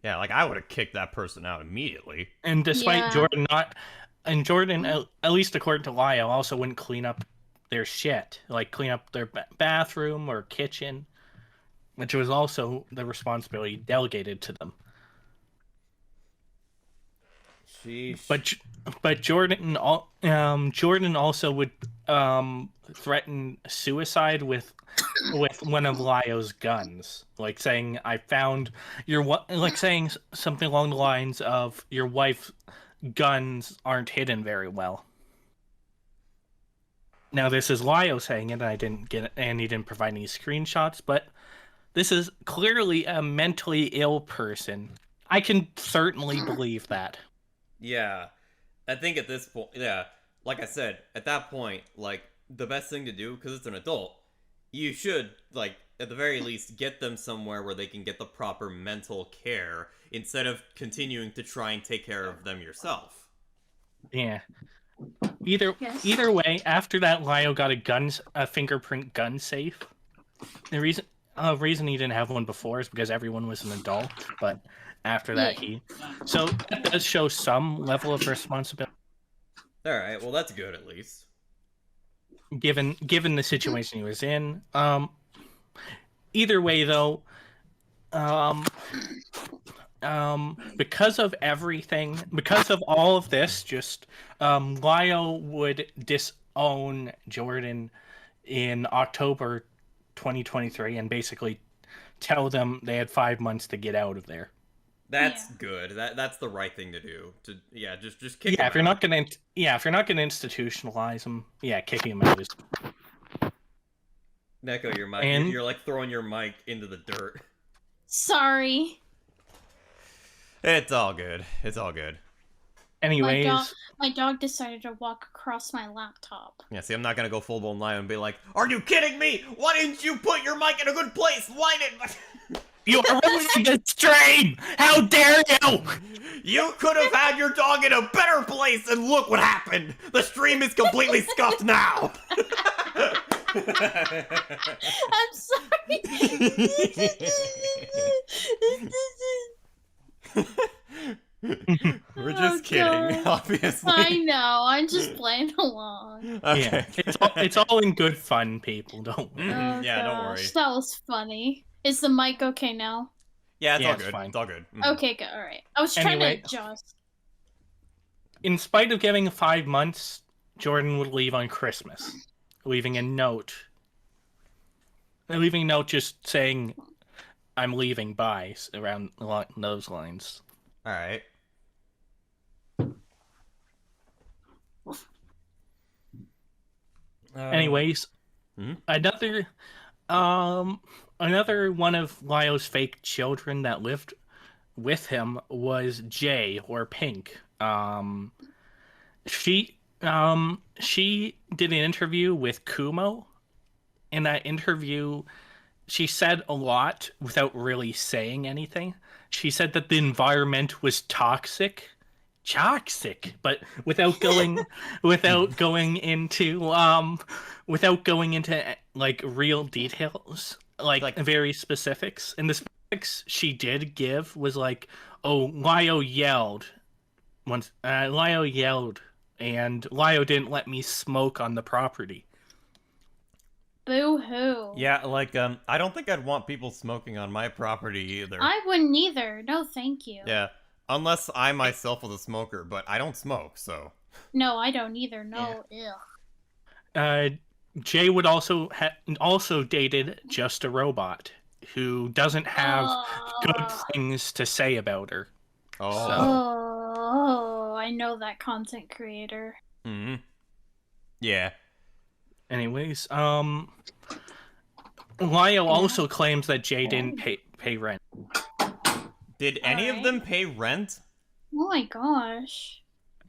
Yeah, like I would have kicked that person out immediately. And despite Yeah. Jordan not, and Jordan, at least according to Lio, also wouldn't clean up their shit, like clean up their bathroom or kitchen, which was also the responsibility delegated to them. Sheesh. But Jordan also would threaten suicide with one of Lio's guns, like saying, "I found like saying something along the lines of, "Your wife's guns aren't hidden very well." Now this is Lio saying it, and I didn't get it, and he didn't provide any screenshots, but this is clearly a mentally ill person. I can certainly believe that. Yeah. I think at this point, yeah, like I said, at that point, like, the best thing to do, because it's an adult, you should, like, at the very least, get them somewhere where they can get the proper mental care, instead of continuing to try and take care of them yourself. Yeah. Either way, after that, Lio got a fingerprint gun safe. The reason he didn't have one before is because everyone was an adult, but after that so that does show some level of responsibility. Alright, well that's good at least. Given the situation he was in. Either way though, because of everything, because of all of this, just Lio would disown Jordan in October 2023 and basically tell them they had 5 months to get out of there. That's good. That's the right thing to do. Just kick him if you're out. if you're not gonna institutionalize him, kicking him out is. Neko, your mic. You're like throwing your mic into the dirt. Sorry. It's all good. It's all good. Anyways, my dog decided to walk across my laptop. Yeah, see, I'm not gonna go full blown Lio and be like, "Are you kidding me? Why didn't you put your mic in a good place? Why didn't?" You are ruining the stream! How dare you! You could have had your dog in a better place, and look what happened! The stream is completely scuffed now! I'm sorry! We're just kidding, obviously. I know, I'm just playing along. Okay. Yeah, it's all in good fun, people, don't worry. Oh, yeah, don't worry. gosh, that was funny. Is the mic okay now? Yeah, it's all it's good. fine. It's all good. Okay, good, alright. I was trying to adjust. In spite of giving 5 months, Jordan would leave on Christmas, leaving a note just saying, "I'm leaving, bye," around those lines. Alright. Anyways, another one of Lio's fake children that lived with him was Jay, or Pink. She did an interview with Kumo. In that interview, she said a lot without really saying anything. She said that the environment was toxic, but without going into like real details, like very specifics. And the specifics she did give was like, "Oh, Lio yelled once. Lio yelled, and Lio didn't let me smoke on the property." Boo-hoo. Yeah, like, I don't think I'd want people smoking on my property either. I wouldn't either. No, thank you. Yeah, unless I myself was a smoker, but I don't smoke, so... No, I don't either. No, Jay would also dated Just a Robot, who doesn't have good things to say about her. Oh, I know that content creator. Mm-hmm. Yeah. Anyways, Lio also claims that Jay didn't pay rent. Did any of them pay rent? Oh my gosh.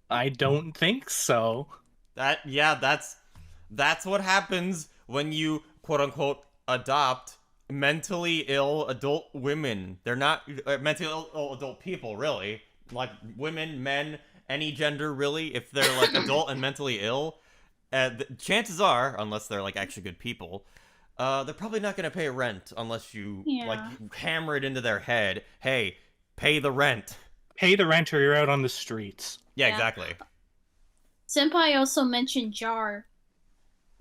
I don't think so. That's what happens when you, quote-unquote, adopt mentally ill adult women. They're not mentally ill adult people, really. Like, women, men, any gender really, if they're like adult and mentally ill, chances are, unless they're like actually good people, they're probably not gonna pay rent unless you like hammer it into their head. Hey, pay the rent. Pay the rent or you're out on the streets. Yeah, exactly. Senpai also mentioned Jar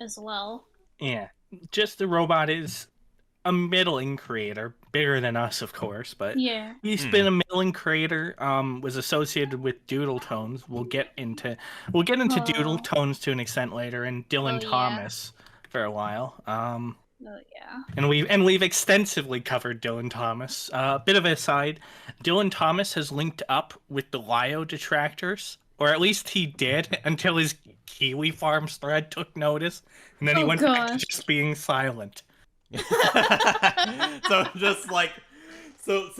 as well. Yeah, just the robot is a middling creator, bigger than us, of course, but he's been a middling creator. Was associated with Doodle Tones. We'll get into Doodle Tones to an extent later, and Dylan Thomas for a while. And we've extensively covered Dylan Thomas. Bit of an aside, Dylan Thomas has linked up with the Lio detractors, or at least he did until his Kiwi Farms thread took notice, and then he went back to just being silent. So just like so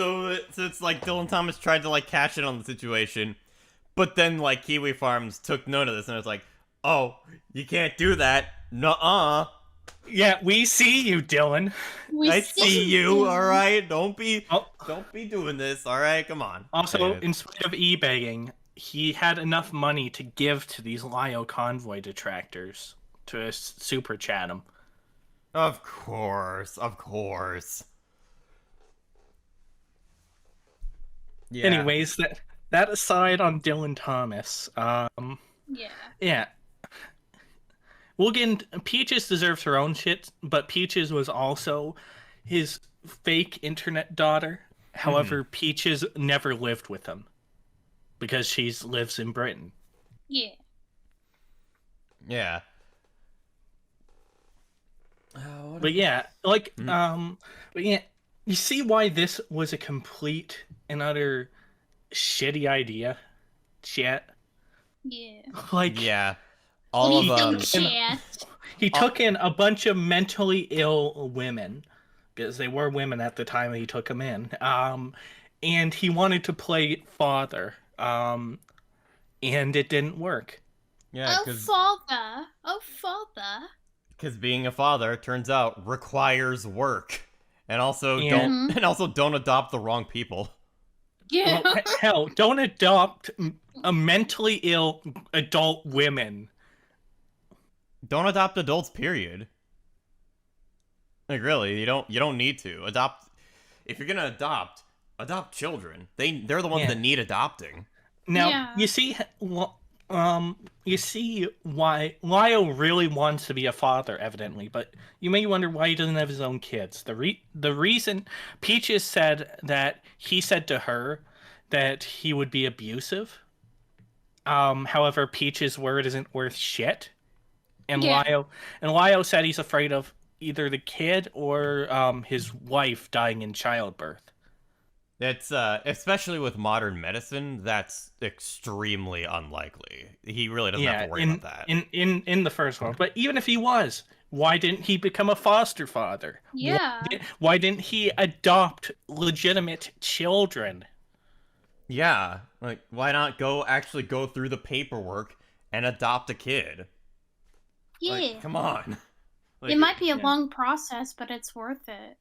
it's like Dylan Thomas tried to like cash in on the situation, but then like Kiwi Farms took note of this and it was like, oh, you can't do that. Nuh-uh. Yeah, we see you, Dylan. I see you. All right, don't be doing this. All right, come on. Also, in spite of eBaying, he had enough money to give to these Lio Convoy detractors to super chat him. Of course. Yeah. Anyways, that aside on Dylan Thomas. Yeah. We'll get into, Peaches deserves her own shit, but Peaches was also his fake internet daughter. However, Peaches never lived with him because she lives in Britain. Yeah. Yeah. But yeah, you see why this was a complete and utter shitty idea, chat? Yeah. Yeah. All of he took in a bunch of mentally ill women, because they were women at the time he took them in. And he wanted to play father. And it didn't work. Yeah, Oh father. Because being a father, turns out, requires work. And also don't adopt the wrong people. Yeah. Well, hell, don't adopt a mentally ill adult women. Don't adopt adults, period. Like really, you don't need to. Adopt if you're gonna adopt children. They're the ones that need adopting. Now you see why Lio really wants to be a father, evidently, but you may wonder why he doesn't have his own kids. The reason Peaches said that he said to her that he would be abusive. However, Peaches' word isn't worth shit. And Lio said he's afraid of either the kid or his wife dying in childbirth. It's especially with modern medicine, that's extremely unlikely. He really doesn't have to worry about that. In the first one. But even if he was, why didn't he become a foster father? Yeah. Why didn't he adopt legitimate children? Yeah. Like, why not go through the paperwork and adopt a kid? Yeah. Like, come on. Like, it might be a long process, but it's worth it.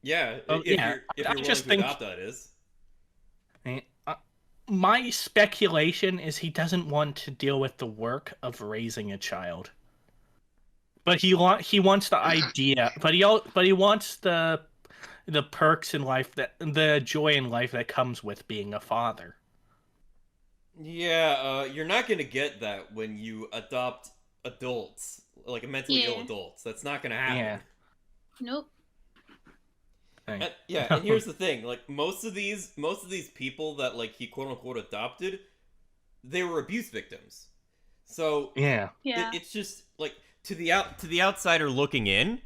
Yeah, if you're willing to adopt, that is. My speculation is he doesn't want to deal with the work of raising a child. But he wants the idea, but he wants the perks in life, the joy in life that comes with being a father. Yeah, you're not gonna get that when you adopt adults, like mentally ill adults. That's not gonna happen. Yeah. Nope. And here's the thing: like most of these people that like he quote unquote adopted, they were abuse victims. So it's just like to the outsider looking in,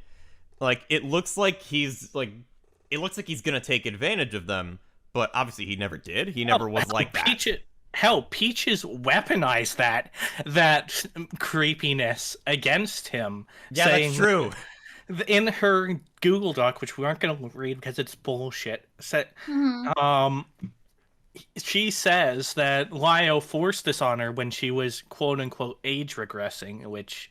like it looks like he's gonna take advantage of them, but obviously he never did. He never was like that. Peaches weaponized that creepiness against him. Yeah, saying, that's true. In her Google Doc, which we aren't going to read because it's bullshit, she says that Lio forced this on her when she was quote-unquote age regressing, which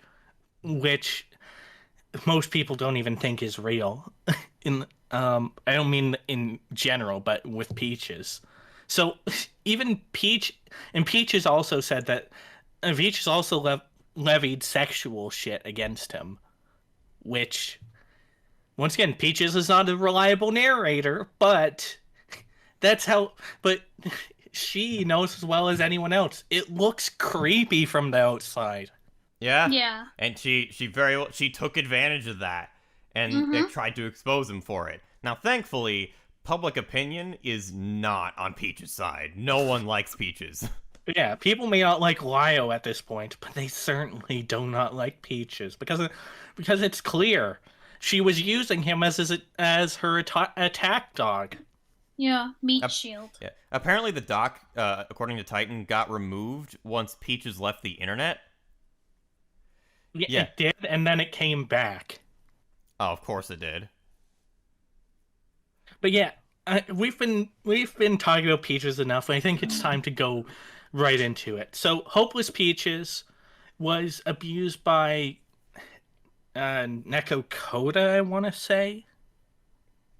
most people don't even think is real. I don't mean in general, but with Peaches. So even Peaches also said that Peaches also levied sexual shit against him, which, once again, Peaches is not a reliable narrator, but that's how. But she knows as well as anyone else. It looks creepy from the outside. Yeah. Yeah. And she took advantage of that and they tried to expose him for it. Now, thankfully, public opinion is not on Peaches' side. No one likes Peaches. Yeah, people may not like Lio at this point, but they certainly do not like Peaches because it's clear she was using him as her attack dog. Yeah, meat shield. Yeah. Apparently, the doc, according to Titan, got removed once Peaches left the internet. Yeah, it did, and then it came back. Oh, of course it did. But yeah, we've been talking about Peaches enough. I think it's time to go right into it. So, HopelessPeaches was abused by Neko Coda, I want to say.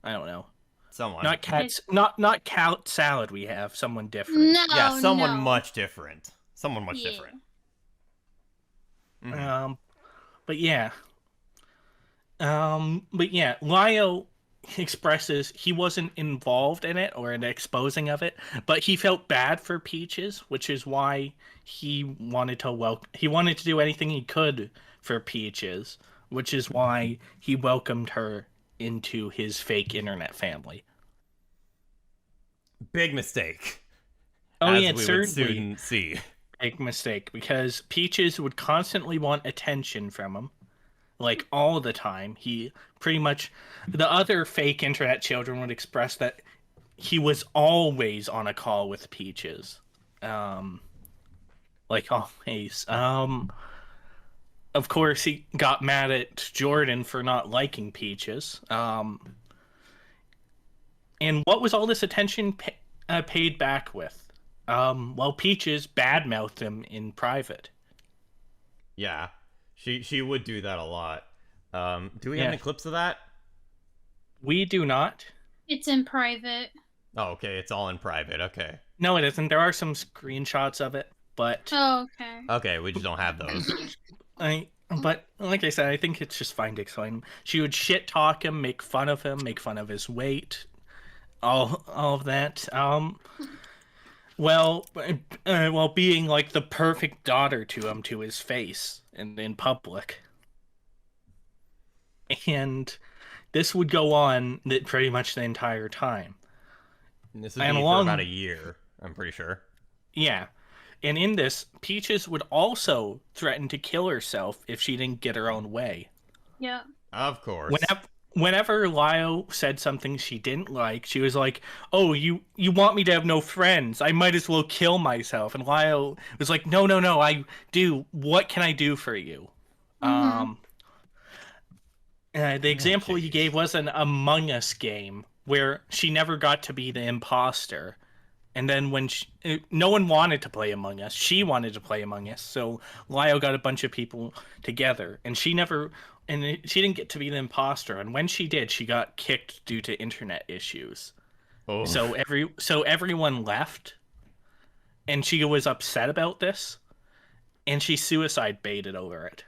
I don't know. Someone. Not cats. Not Cat Salad. We have someone different. No, yeah, someone no. much different. Someone much different. But yeah. Lio expresses he wasn't involved in it or in the exposing of it, but he felt bad for Peaches, which is why he wanted to do anything he could for Peaches, which is why he welcomed her into his fake internet family. Big mistake. Oh as yeah, we certainly. would soon see. Big mistake, because Peaches would constantly want attention from him, like all the time. He pretty much, the other fake internet children would express that he was always on a call with Peaches, like always. Of course, he got mad at Jordan for not liking Peaches. And what was all this attention paid back with? Well, Peaches badmouthed him in private. Yeah, she would do that a lot. Do we have any clips of that? We do not. It's in private. Oh, okay, it's all in private. Okay. No, it isn't. There are some screenshots of it, but Oh, okay. Okay, we just don't have those. But like I said, I think it's just fine to explain. She would shit talk him, make fun of his weight, all of that. Well, being like the perfect daughter to him, to his face, and in public. And this would go on pretty much the entire time. And this would be for about a year, I'm pretty sure. Yeah. And in this, Peaches would also threaten to kill herself if she didn't get her own way. Yeah. Of course. Whenever Lio said something she didn't like, she was like, "Oh, you want me to have no friends? I might as well kill myself." And Lio was like, "No, I do. What can I do for you?" The example you gave was an Among Us game where she never got to be the imposter. And then when no one wanted to play Among Us, she wanted to play Among Us. So Lio got a bunch of people together, and she didn't get to be the imposter. And when she did, she got kicked due to internet issues. Oh. So everyone left, and she was upset about this, and she suicide baited over it.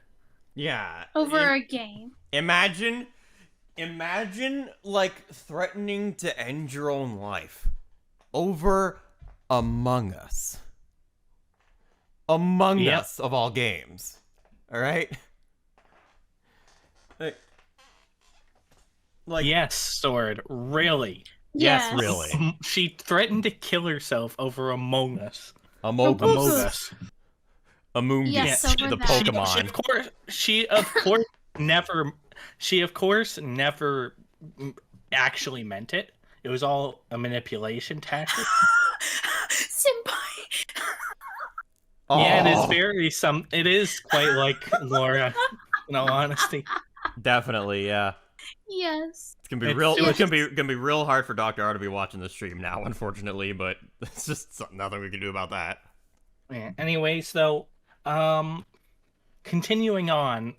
Yeah. Over a game. Imagine like threatening to end your own life over Among Us. Among Us of all games. All right? Like yes, Sword. Really? Yes, really. She threatened to kill herself over Among Us. Among Us. Among Yes, Us. over The that. Pokemon. She of course never actually meant it. It was all a manipulation tactic. Senpai. Yeah, it is quite like Laura, in all honesty. Definitely, yeah. Yes. It's gonna be real hard for Dr. R to be watching the stream now, unfortunately, but it's just nothing we can do about that. Yeah. Anyways, though, continuing on,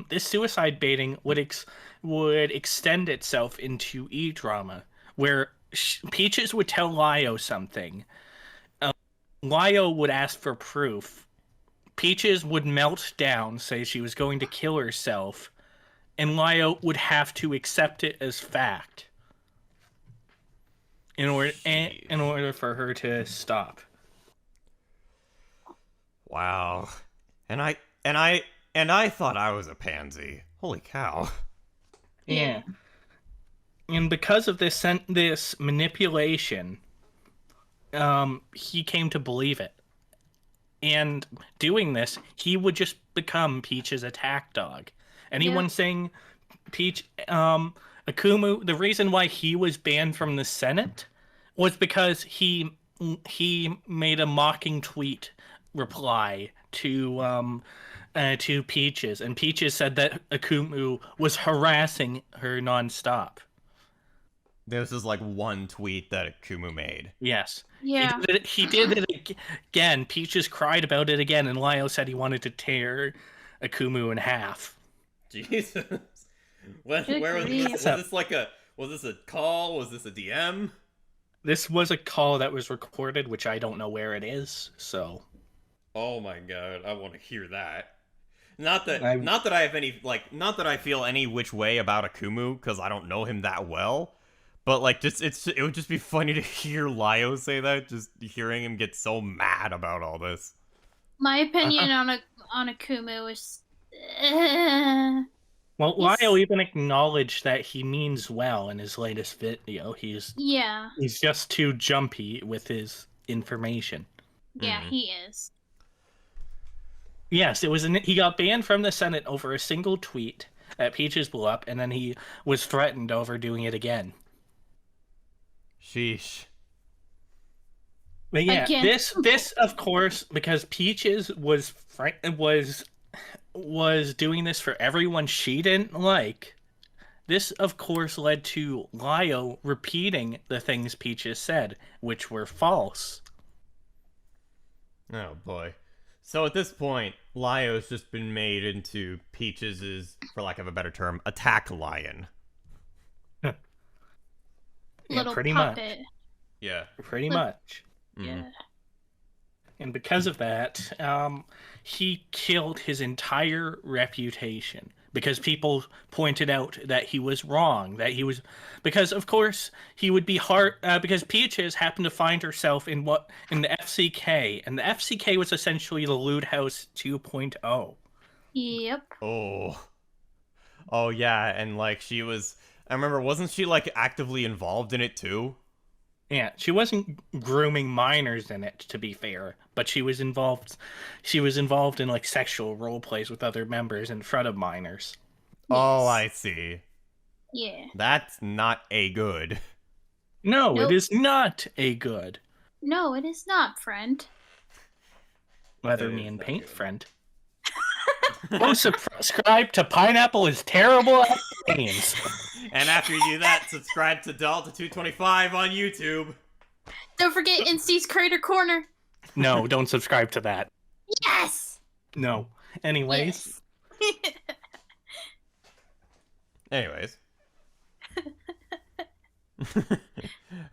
this suicide baiting would extend itself into e-drama, where Peaches would tell Lio something, Lio would ask for proof. Peaches would melt down, say she was going to kill herself, and Lio would have to accept it as fact in order for her to stop. Wow. And I thought I was a pansy. Holy cow. Yeah. And because of this manipulation, he came to believe it. And doing this, he would just become Peach's attack dog. Anyone saying Akumu, the reason why he was banned from the Senate was because he made a mocking tweet reply to Peaches, and Peaches said that Akumu was harassing her nonstop. This is like one tweet that Akumu made. Yes. Yeah. He did it again. Peaches cried about it again, and Lio said he wanted to tear Akumu in half. Jesus. Where was this? Was this a call? Was this a DM? This was a call that was recorded, which I don't know where it is, so. Oh my god, I want to hear that. Not that I have any, not that I feel any which way about Akumu, because I don't know him that well. But, it would just be funny to hear Lio say that, just hearing him get so mad about all this. My opinion on Akumu is... Well, Lio even acknowledged that he means well in his latest video. He's just too jumpy with his information. Yeah, he is. Yes, he got banned from the Senate over a single tweet that Peaches blew up, and then he was threatened over doing it again. Sheesh. But yeah, this of course, because Peaches was doing this for everyone she didn't like. This of course led to Lio repeating the things Peaches said, which were false. Oh boy. So at this point, Lio's just been made into Peach's, for lack of a better term, attack lion. Little pretty puppet. much. Yeah. Pretty much. Yeah. And because of that, he killed his entire reputation because people pointed out that he was wrong, because of course he would be hard, because Peaches happened to find herself in the FCK, and the FCK was essentially the Loot House 2.0. Yep. Oh yeah, and she was, I remember, wasn't she actively involved in it too? Yeah, she wasn't grooming minors in it, to be fair, but she was involved in sexual role plays with other members in front of minors. Oh, I see. Yeah. That's not a good. No, It is not a good. No, it is not, friend. Leather me and paint, friend. Oh, subscribe to Pineapple is Terrible at Games. And after you do that, subscribe to Delta225 on YouTube. Don't forget Insty's Crater Corner. No, don't subscribe to that. Yes! No. Anyways. Yes. Anyways.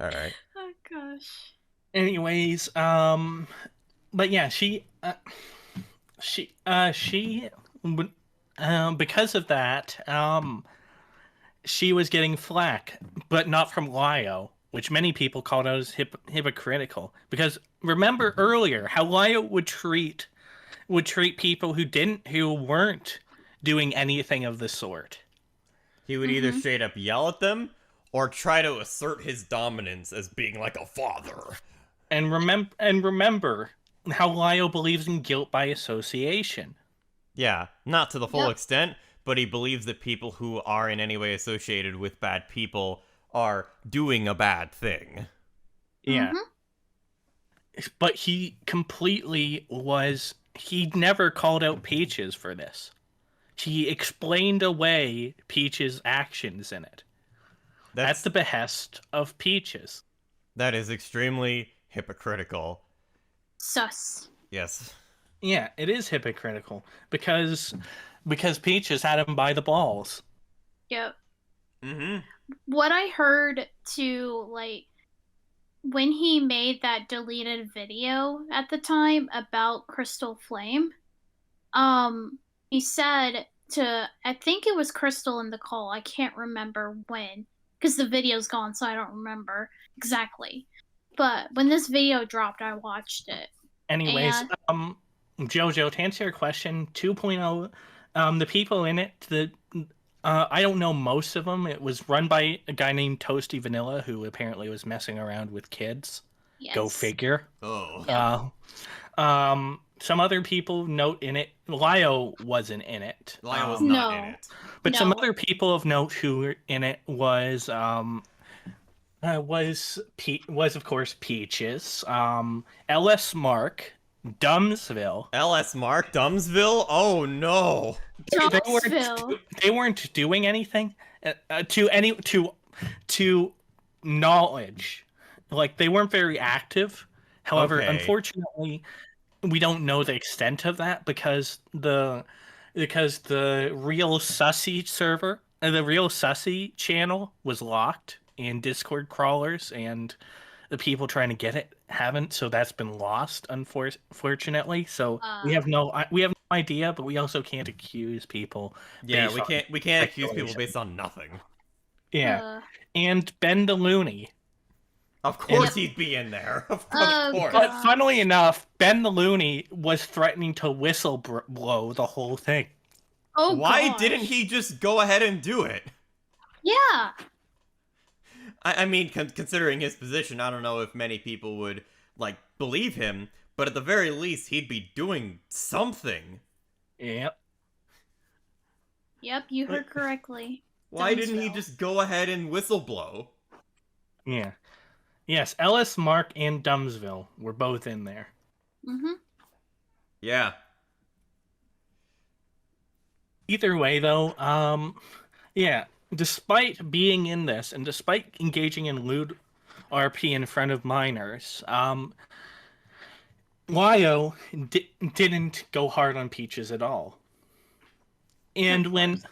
Alright. Oh, gosh. Anyways, but yeah, she because of that, she was getting flack, but not from Lio, which many people called out as hypocritical. Because remember earlier how Lio would treat people who weren't doing anything of the sort. He would either straight up yell at them or try to assert his dominance as being like a father. And remember how Lio believes in guilt by association. Yeah, not to the full extent, but he believes that people who are in any way associated with bad people are doing a bad thing. Yeah. But he never called out Peaches for this. He explained away Peaches' actions in it. That's the behest of Peaches. That is extremely hypocritical. Sus. Yes. Yeah, it is hypocritical because Peaches had him by the balls. Yep. Mm-hmm. What I heard to when he made that deleted video at the time about Crystal Flame, he said to, I think it was Crystal in the call, I can't remember when, because the video's gone, so I don't remember exactly. But when this video dropped, I watched it. Anyways, And Jojo, to answer your question, 2.0, the people in it, I don't know most of them. It was run by a guy named Toasty Vanilla, who apparently was messing around with kids. yes. Go figure. Oh. Some other people note in it. Lio wasn't in it. Lio was not in it. But No. some other people of note who were in it was of course Peaches, LS Mark, Dumbsville. LS Mark, Dumbsville? Oh no. They weren't doing anything to knowledge. Like, they weren't very active. However, Okay. unfortunately, we don't know the extent of that because the real Sussy server, the real Sussy channel was locked in Discord crawlers, and the people trying to get it haven't, so that's been lost, unfortunately. So we have no idea, but we also can't accuse people. Yeah, we can't accuse people based on nothing. Yeah, and Ben the Looney. Of course he'd be in there. Of course. But funnily enough, Ben the Looney was threatening to whistle blow the whole thing. Oh, why gosh. didn't he just go ahead and do it? Yeah. I mean, considering his position, I don't know if many people would, like, believe him, but at the very least, he'd be doing something. Yep. Yep, you heard correctly. Why didn't he just go ahead and whistle blow? Yeah. Yes, LS Mark and Dumbsville were both in there. Mm-hmm. Yeah. Either way, though, yeah, despite being in this, and despite engaging in lewd RP in front of minors, Lio didn't go hard on Peaches at all. And when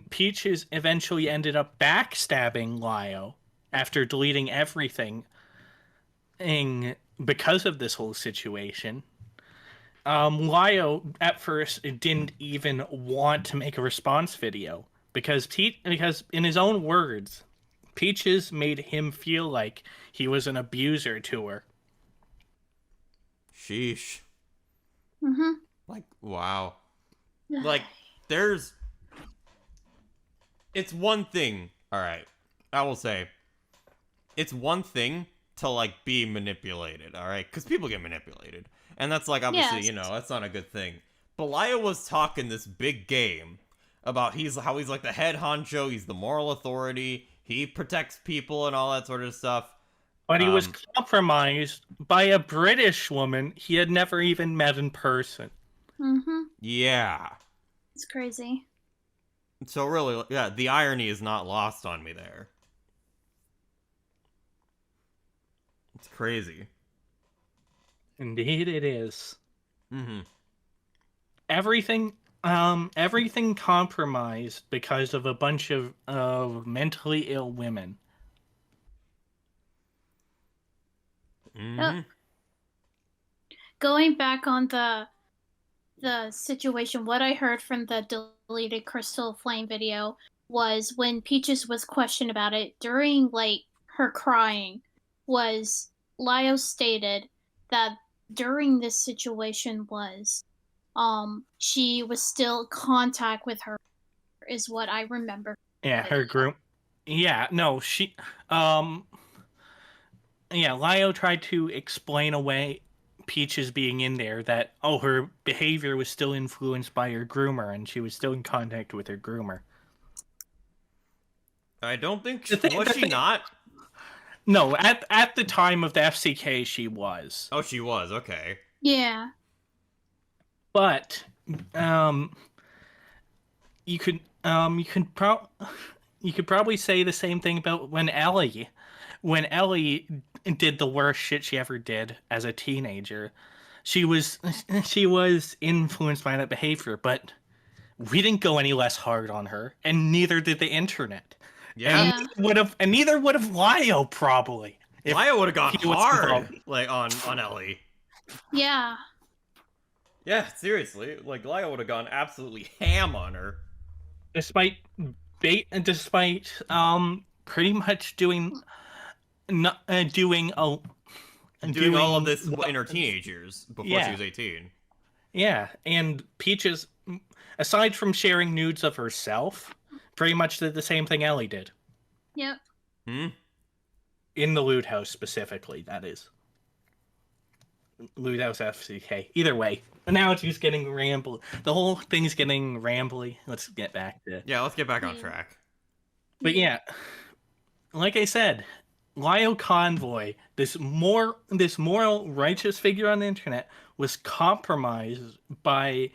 Peaches eventually ended up backstabbing Lio after deleting everything because of this whole situation, Lio at first didn't even want to make a response video because in his own words, Peaches made him feel like he was an abuser to her. Sheesh. Mm-hmm. Like, wow. Like, it's one thing, alright, I will say, it's one thing to, like, be manipulated, alright? Because people get manipulated. And that's, like, obviously, Yes. you know, that's not a good thing. But Lio was talking this big game about how he's, like, the head honcho, he's the moral authority, he protects people and all that sort of stuff. But he was compromised by a British woman he had never even met in person. Mm-hmm. Yeah. It's crazy. So really, yeah, the irony is not lost on me there. It's crazy. Indeed it is. Mm-hmm. Everything compromised because of a bunch of mentally ill women. Mm-hmm. Going back on the situation, what I heard from the deleted Crystal Flame video was when Peaches was questioned about it during, like, her crying, was Lio stated that during this situation was she was still in contact with her, is what I remember. Yeah, her group. Yeah, no, she yeah, Lio tried to explain away Peaches being in there that, her behavior was still influenced by her groomer and she was still in contact with her groomer. I don't think Was she not? No, at the time of the FCK she was. Oh, she was. Okay. Yeah. But you could probably say the same thing about when Ellie did the worst shit she ever did as a teenager. She was influenced by that behavior, but we didn't go any less hard on her, and neither did the internet. Yeah. And neither would have Lio probably. If Lio would have gone he was hard, involved. like, on Ellie. Yeah. Yeah, seriously. Like, Lio would have gone absolutely ham on her. Despite pretty much doing all of this in her teenage years before she was 18. Yeah, and Peaches, aside from sharing nudes of herself, pretty much did the same thing Ellie did. Yep. Hmm? In the loot house specifically, that is. Loot house FCK. Either way. Now it's just getting rambly. The whole thing's getting rambly. Let's get back to... Yeah, let's get back on track. But yeah, like I said, Lio Convoy, this moral righteous figure on the internet, was compromised by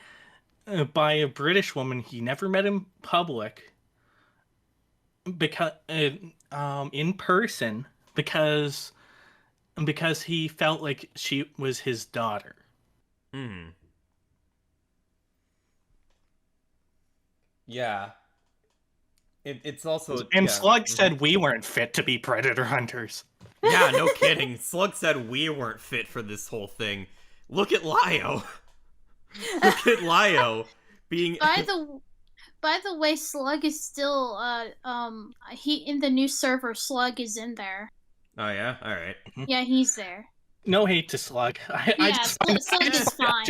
a British woman he never met in public, because in person, because he felt like she was his daughter. Hmm. Yeah. It's also... And Slug said we weren't fit to be predator hunters. Yeah, no kidding. Slug said we weren't fit for this whole thing. Look at Lio. Look at Lio being... By the way, Slug is still he in the new server. Slug is in there. Oh yeah, all right. Yeah, he's there. No hate to Slug. Slug is fine.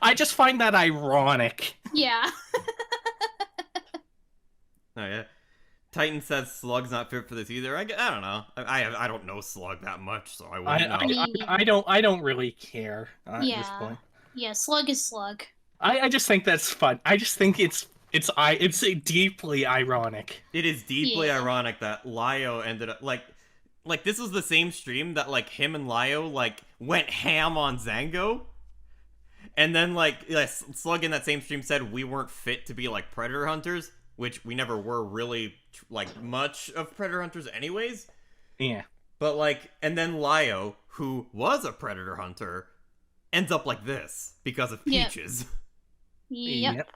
I just find that ironic. Yeah. Oh yeah. Titan says Slug's not fit for this either. I don't know. I don't know Slug that much, so I wouldn't know. I don't really care at this point. Yeah, Slug is Slug. I just think that's fun. I just think it's deeply ironic. It is deeply ironic that Lio ended up like this was the same stream that like him and Lio like went ham on Zango. And then like Slug in that same stream said we weren't fit to be like predator hunters, which we never were really like much of predator hunters anyways. Yeah. But like, and then Lio, who was a predator hunter, ends up like this because of Peaches. Yep.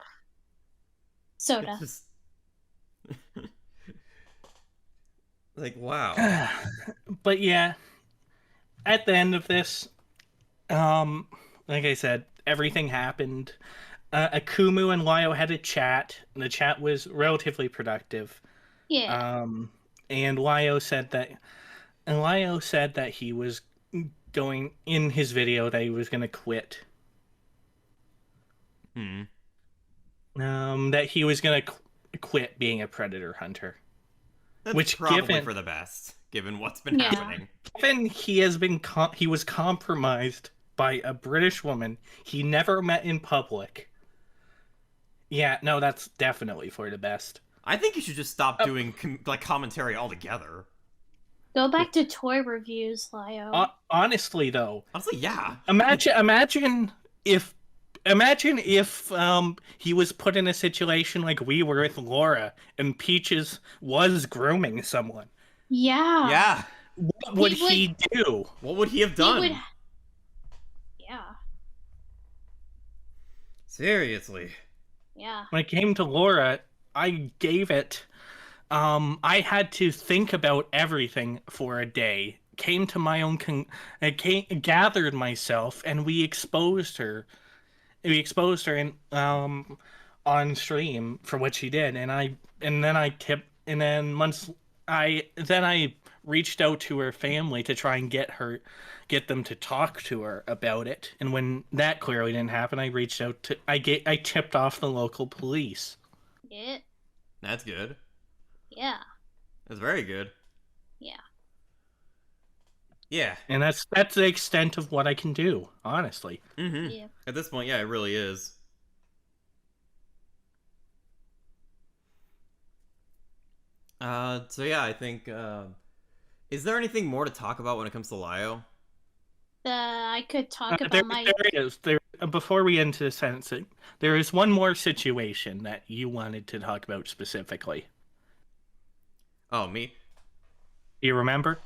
Soda. It's just... like, wow. But yeah, at the end of this, like I said, everything happened. Akumu and Lio had a chat, and the chat was relatively productive. Yeah. And Lio said that he was going in his video that he was going to quit. That he was going to quit being a predator hunter. That's which probably for the best, given what's been happening. Given he was compromised by a British woman he never met in public. Yeah, no, that's definitely for the best. I think you should just stop doing commentary altogether. Go back to toy reviews, Lio. Honestly, though. Honestly, yeah. Imagine if he was put in a situation like we were with Laura and Peaches was grooming someone. Yeah. Yeah. What would he do? What would he have done? Yeah. Seriously. Yeah. When it came to Laura, I gave it. I had to think about everything for a day. Came to my own. Gathered myself, and we exposed her. We exposed her in on stream for what she did, and then I reached out to her family to try and get them to talk to her about it. And when that clearly didn't happen, I reached out to I tipped off the local police. Yeah. That's good. Yeah. That's very good. Yeah. Yeah. And that's the extent of what I can do, honestly. Mm-hmm. Yeah. At this point, yeah, it really is. So yeah, I think, is there anything more to talk about when it comes to Lio? I could talk about before we end this sentence, there is one more situation that you wanted to talk about specifically. Oh, me? You remember?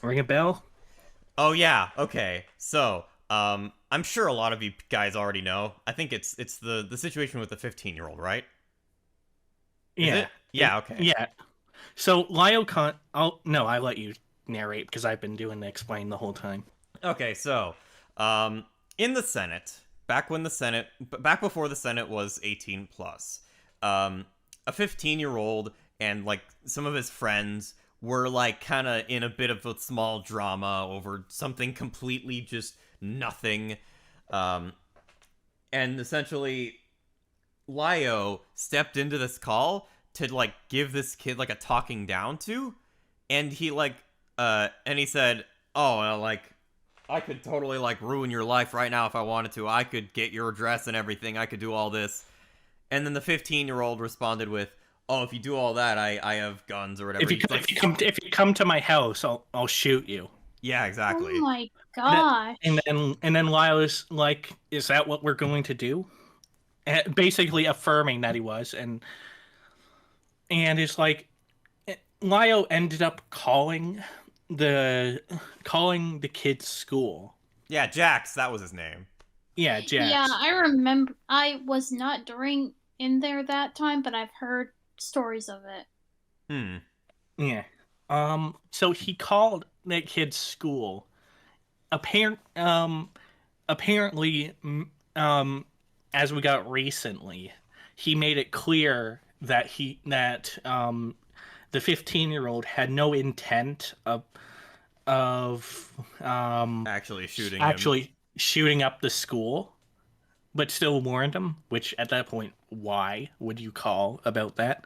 Ring a bell? Oh yeah, okay. So, I'm sure a lot of you guys already know. I think it's the situation with the 15-year-old, right? Yeah. Yeah, okay. Yeah. So LioCon, I'll let you narrate because I've been doing the explain the whole time. Okay, so, in the Senate, back before the Senate was 18 plus, a 15-year-old and like some of his friends were like kind of in a bit of a small drama over something completely just nothing, and essentially Lio stepped into this call to like give this kid like a talking down to, and he said, "Oh, well, like I could totally like ruin your life right now if I wanted to. I could get your address and everything. I could do all this." And then the 15-year-old responded with, "Oh, if you do all that, I have guns or whatever." If you come to my house, I'll shoot you. Yeah, exactly. Oh my gosh. And then Lio is like, "Is that what we're going to do?" Basically affirming that he was, and it's like Lio ended up calling the kid's school. Yeah, Jax, that was his name. Yeah, Jax. Yeah, I remember. I was not in there that time, but I've heard stories of it. Yeah. So he called that kid's school. Apparently, as we got recently, he made it clear that the 15-year-old had no intent of Actually shooting up the school, but still warned him. Which at that point, why would you call about that?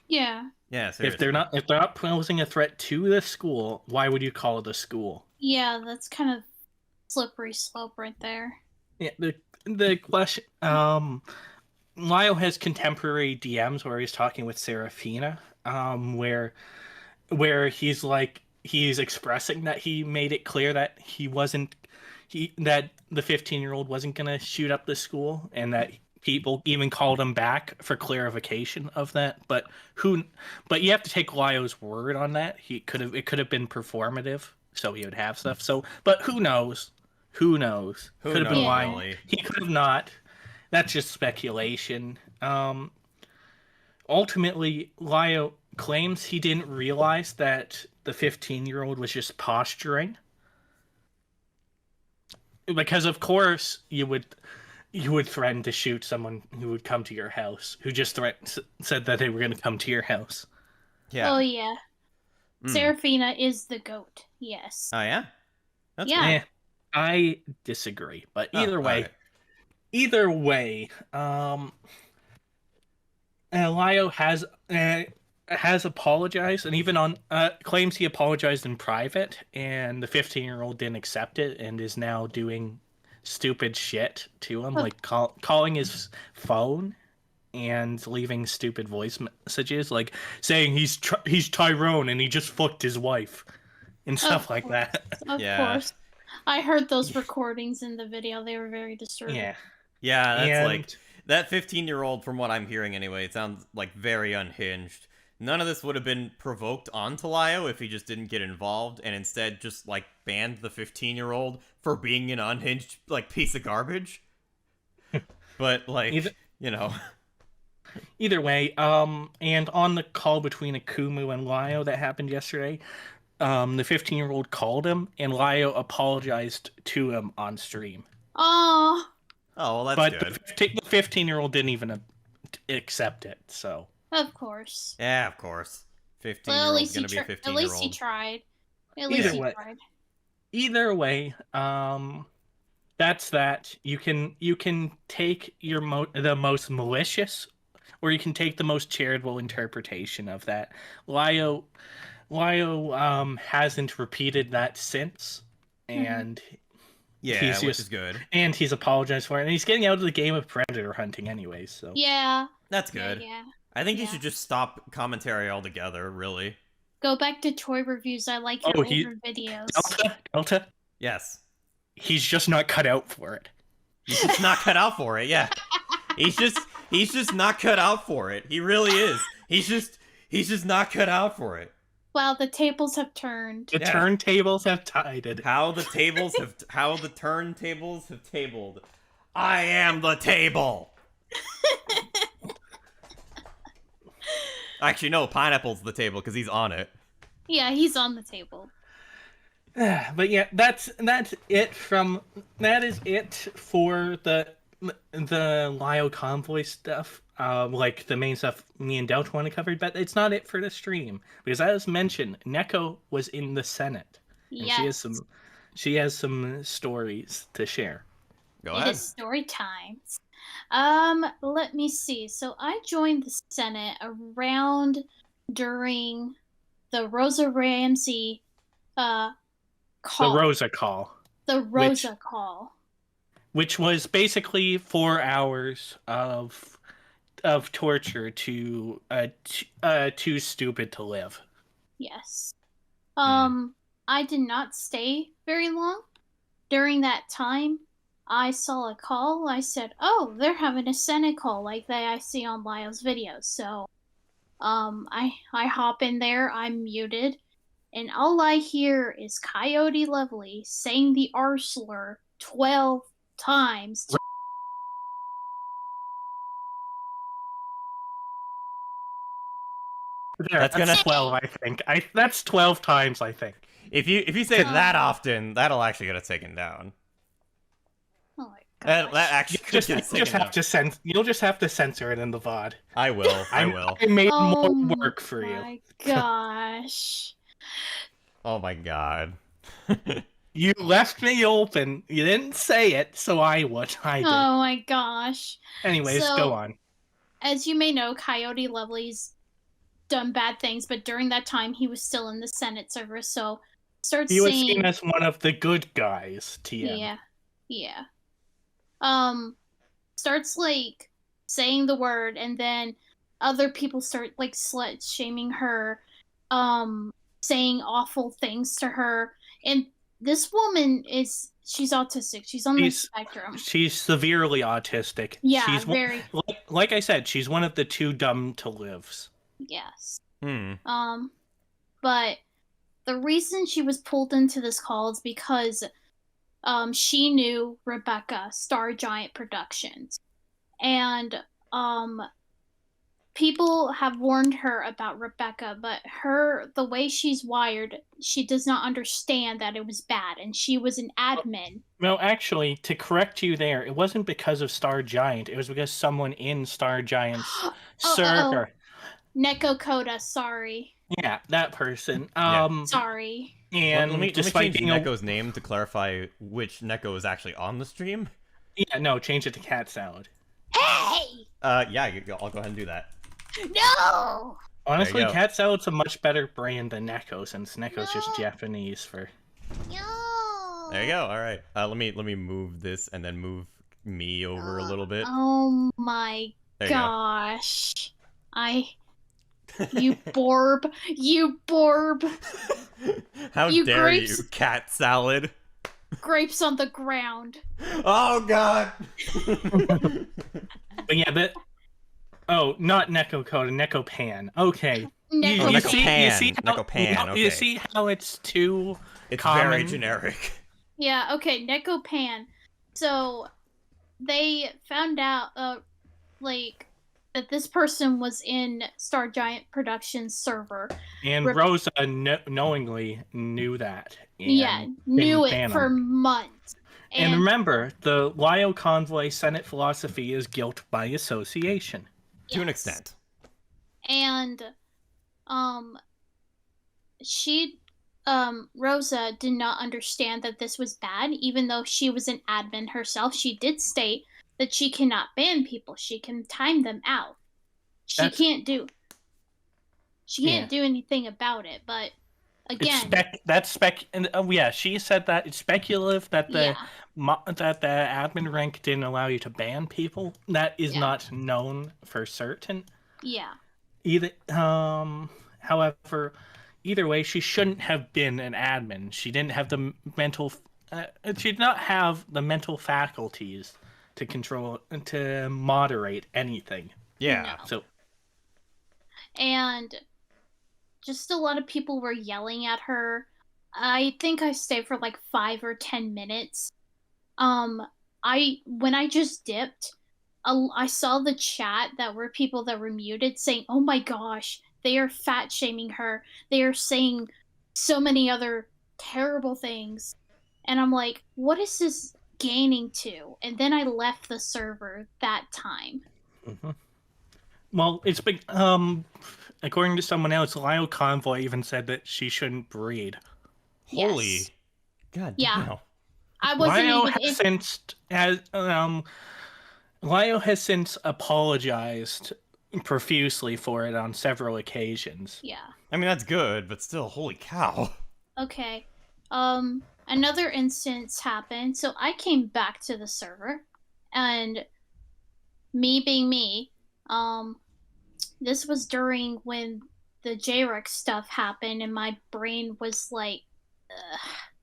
Yeah. Yeah, seriously. If they're not posing a threat to the school, why would you call the school? Yeah, that's kind of slippery slope right there. Yeah, the question. Lio has contemporary DMs where he's talking with Seraphina, where he's expressing that he made it clear that that the 15-year-old wasn't gonna shoot up the school, and that people even called him back for clarification of that. But you have to take Lio's word on that. It could have been performative, so he would have stuff. So, but who knows? Could have been lying. Really? He could have not. That's just speculation. Ultimately, Lio claims he didn't realize that the 15-year-old was just posturing. Because of course you would threaten to shoot someone who would come to your house, who just said that they were going to come to your house. Yeah. Oh yeah. Seraphina is the goat. Yes. Oh yeah. That's Yeah. Eh, I disagree, but either way, Lio has apologized, and even claims he apologized in private, and the 15-year-old didn't accept it and is now doing stupid shit to him, like calling his phone and leaving stupid voice messages, like saying he's Tyrone and he just fucked his wife and stuff like that. Of course. I heard those recordings in the video. They were very disturbing. Yeah. Yeah, that's like that 15-year-old, from what I'm hearing anyway, it sounds like very unhinged. None of this would have been provoked onto Lio if he just didn't get involved, and instead just like banned the 15-year-old for being an unhinged like piece of garbage. But like, Either way, and on the call between Akumu and Lio that happened yesterday, the 15-year-old called him, and Lio apologized to him on stream. Oh, well, that's good. But the 15-year-old didn't even accept it, so. Of course. Yeah, of course. 15-year-old's gonna be a 15-year-old. At least he tried. Either way, that's that. You can take the most malicious, or you can take the most charitable interpretation of that. Lio hasn't repeated that since, and which is good. And he's apologized for it, and he's getting out of the game of predator hunting anyways. So yeah, that's good. Yeah. I think you should just stop commentary altogether. Really. Go back to toy reviews. I like your older videos. Delta. Yes. He's just not cut out for it. He's just not cut out for it. Yeah. He's just not cut out for it. He really is. He's just not cut out for it. Wow, the tables have turned. The turntables have tided. How the turntables have tabled. I am the table. Actually, no, pineapple's the table because he's on it. Yeah, he's on the table. But yeah, that is it for the Lio Convoy stuff. Like the main stuff me and Delta want to cover, but it's not it for the stream because, as mentioned, Neko was in the Senate, and Yes. she has some stories to share. Go It ahead. is story times. Let me see. So I joined the Senate around during the Rosa Ramsey call. The Rosa call. The Rosa call. Which was basically 4 hours of torture to too stupid to live. Yes. I did not stay very long. During that time, I saw a call. I said, "Oh, they're having a Senate call like that I see on Lio's videos." So, I hop in there. I'm muted, and all I hear is Coyote Lovely saying the R slur 12 times. That's 12, I think. That's 12 times, I think. If you say it that often, that'll actually get it taken down. Oh my gosh. That actually You'll just have to censor it in the VOD. I will. I will. I made Oh more work for you. my gosh. Oh my god. You left me open. You didn't say it, so I did. Oh my gosh. Anyways, So, go on. As you may know, Coyote Lovely's done bad things, but during that time he was still in the Senate service, so He was seen as one of the good guys, TM. Yeah. Starts like saying the word, and then other people start like slut shaming her, saying awful things to her. And this woman she's autistic. She's on the spectrum. She's severely autistic. Yeah, she's very. Like I said, she's one of the too dumb to lives. Yes. But the reason she was pulled into this call is because she knew Rebecca, Star Giant Productions. And people have warned her about Rebecca, but the way she's wired, she does not understand that it was bad, and she was an admin. No, actually, to correct you there, it wasn't because of Star Giant. It was because someone in Star Giant's server. Neko Coda, sorry. Yeah, that person. Sorry. And let me change Neko's name to clarify which Neko is actually on the stream. Yeah, no, change it to Cat Salad. Hey! Yeah, I'll go ahead and do that. No! Honestly, Cat Salad's a much better brand than Neko, since Neko's just Japanese for... No! There you go, alright. Let me move this and then move me over a little bit. Oh my gosh. You Borb. You Borb. How dare you, Cat Salad. Grapes on the ground. Oh god! But yeah, oh, not Neko Coda, Neko Pan. Okay. Neko Pan. You see how it's too common? Very generic. Yeah, okay, Neko Pan. So, they found out, that this person was in Star Giant Productions server. And Rosa knowingly knew that. Knew it for months. And remember, the Lio Convoy Senate philosophy is guilt by association. Yes. To an extent. And, Rosa did not understand that this was bad, even though she was an admin herself. She did state that she cannot ban people. She can time them out. She can't do anything about it, but again... she said that it's speculative that the admin rank didn't allow you to ban people. That is not known for certain. Yeah. However, either way, she shouldn't have been an admin. She didn't have the mental... she did not have the mental faculties to control and to moderate anything. Yeah. No. And just a lot of people were yelling at her. I think I stayed for like 5 or 10 minutes. When I just dipped, I saw the chat that were people that were muted saying, "Oh my gosh, They are fat shaming her. They are saying so many other terrible things. And I'm like, what is this gaining to? And then I left the server that time. Mm-hmm. Well, it's been, according to someone else, LioConvoy even said that she shouldn't breed. Holy. Yes. God Yeah. damn. I wasn't Lio even has since Lio has since apologized profusely for it on several occasions. Yeah. I mean, that's good, but still, holy cow. Okay. Another instance happened. So I came back to the server, and me being me, this was during when the JREX stuff happened, and my brain was like,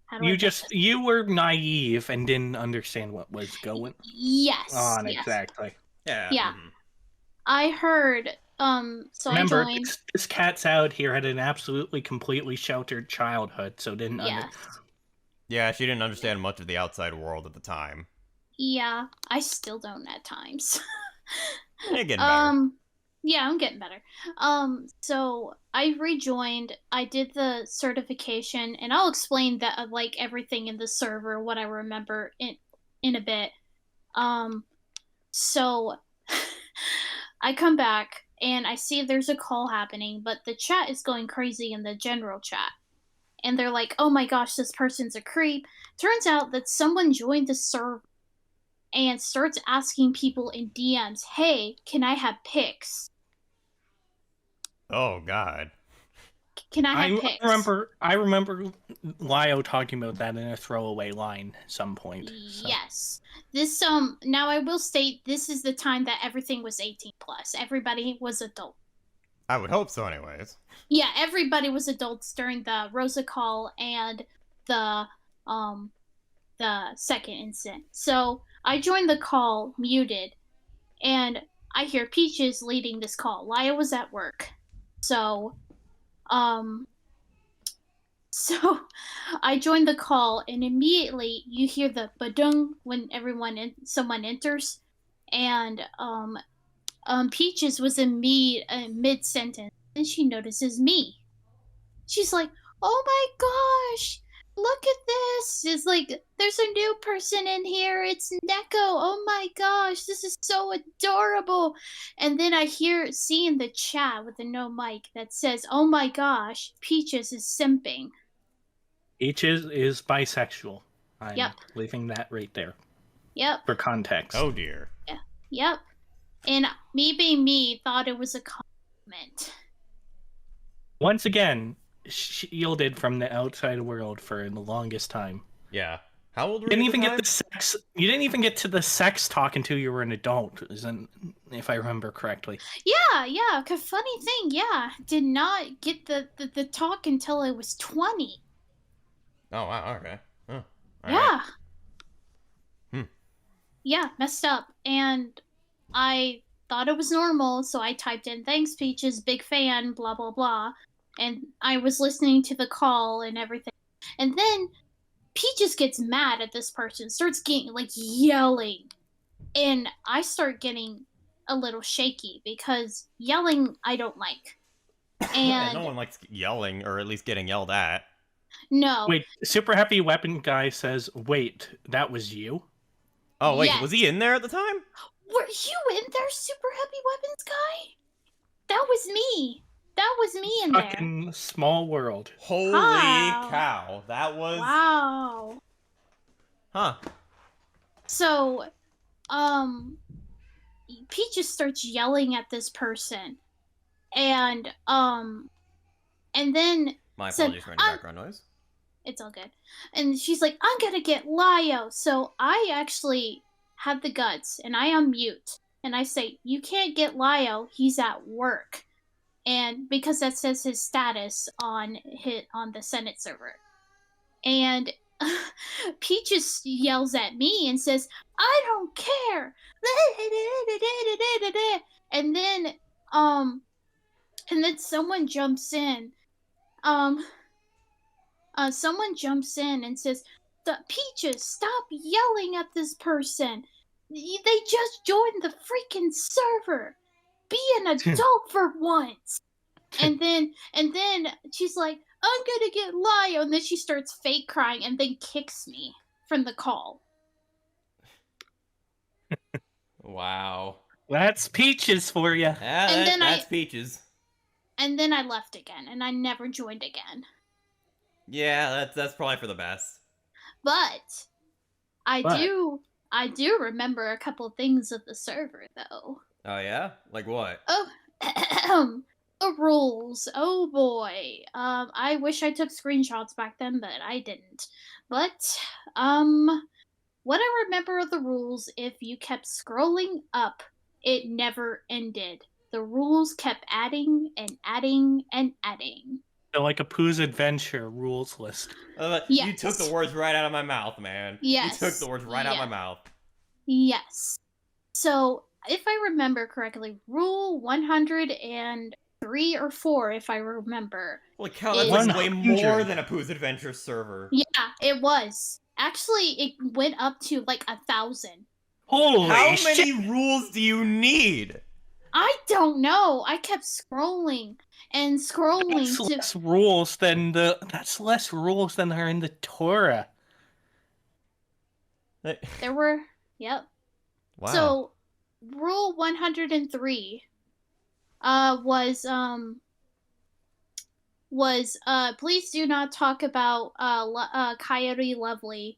how do I put this? You were naive and didn't understand what was going on Yes. exactly. Yeah. Yeah. I heard, so Remember, I joined. this cat's out here had an absolutely, completely sheltered childhood, so didn't Yeah, she didn't understand much of the outside world at the time. Yeah, I still don't at times. You're getting better. Yeah, I'm getting better. So I rejoined. I did the certification, and I'll explain that like everything in the server, what I remember in a bit. So I come back and I see there's a call happening, but the chat is going crazy in the general chat. And they're like, oh my gosh, this person's a creep. Turns out that someone joined the server and starts asking people in DMs, hey, can I have pics? Oh, God. Can I have pics? I remember Lio talking about that in a throwaway line at some point. So. Yes. This now I will state this is the time that everything was 18 plus. Everybody was adult. I would hope so anyways. Yeah, everybody was adults during the Rosa call and the second incident. So I joined the call muted, and I hear Peaches leading this call. Lio was at work. So I joined the call, and immediately you hear the badung when someone enters, and Peaches was in mid sentence, and she notices me. She's like, "Oh my gosh, look at this! It's like there's a new person in here. It's Neko. Oh my gosh, this is so adorable!" And then I see in the chat with the no mic that says, "Oh my gosh, Peaches is simping." Peaches is bisexual. I'm Yep. leaving that right there. Yep. For context. Oh dear. Yeah. Yep. And me being me thought it was a compliment. Once again, shielded from the outside world for the longest time. Yeah. How old were you? Didn't even get the sex. You didn't even get to the sex talk until you were an adult, if I remember correctly. Yeah. Cause funny thing, did not get the talk until I was 20. Oh wow. Okay. Huh. Yeah. Right. Yeah, messed up, and I thought it was normal, so I typed in "Thanks, Peaches, big fan, blah blah blah," and I was listening to the call and everything, and then Peaches gets mad at this person, starts getting like yelling, and I start getting a little shaky because yelling I don't like. And no one likes yelling, or at least getting yelled at. No. Wait, Super Happy Weapon Guy says, wait, that was you? Oh, wait, Yes. Was he in there at the time? Were you in there, Super Happy Weapons Guy? That was me. That was me in Fucking there. small world. Holy Wow. cow. That was... Wow. Huh. So, Peaches starts yelling at this person. And then... My apologies for any background noise. It's all good. And she's like, I'm gonna get Lio. So I actually had the guts, and I unmute. And I say, you can't get Lio. He's at work. And because that says his status on the Senate server. And Peaches yells at me and says, I don't care. And then someone jumps in. Someone jumps in and says, Peaches, stop yelling at this person. They just joined the freaking server. Be an adult for once. And then she's like, I'm gonna get Lio, and then she starts fake crying and then kicks me from the call. Wow. That's Peaches for you. Yeah, And then that's Peaches. And then I left again, and I never joined again. Yeah, that's probably for the best. But I do remember a couple things of the server, though. Oh yeah? Like what? Oh, the rules. Oh boy. I wish I took screenshots back then, but I didn't. But what I remember of the rules, if you kept scrolling up, it never ended. The rules kept adding and adding and adding. So like a Pooh's Adventure rules list. Yes. You took the words right out of my mouth, man. Yes. You took the words right out of my mouth. Yes. So, if I remember correctly, Rule 103 or 4, if I remember. Holy cow, that's like way more than a Pooh's Adventure server. Yeah, it was. Actually, it went up to like 1,000. Holy How shit. many rules do you need? I don't know. I kept scrolling and scrolling. That's less rules than are in the Torah. There were, yep. Wow. So, Rule 103 was please do not talk about Coyote Lovely.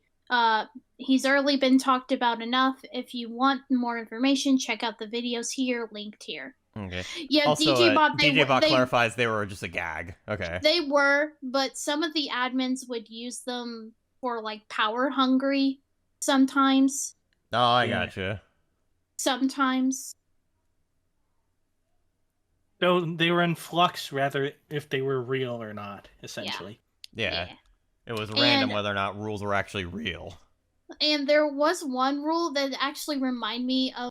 He's already been talked about enough. If you want more information, check out the videos here, linked here. Okay. Yeah, also, DJ Bot. DJ Bot clarifies they were just a gag. Okay. They were, but some of the admins would use them for like power hungry. Sometimes. Oh, I gotcha. Sometimes. So they were in flux rather if they were real or not, essentially. Yeah. It was random whether or not rules were actually real. And there was one rule that actually reminded me of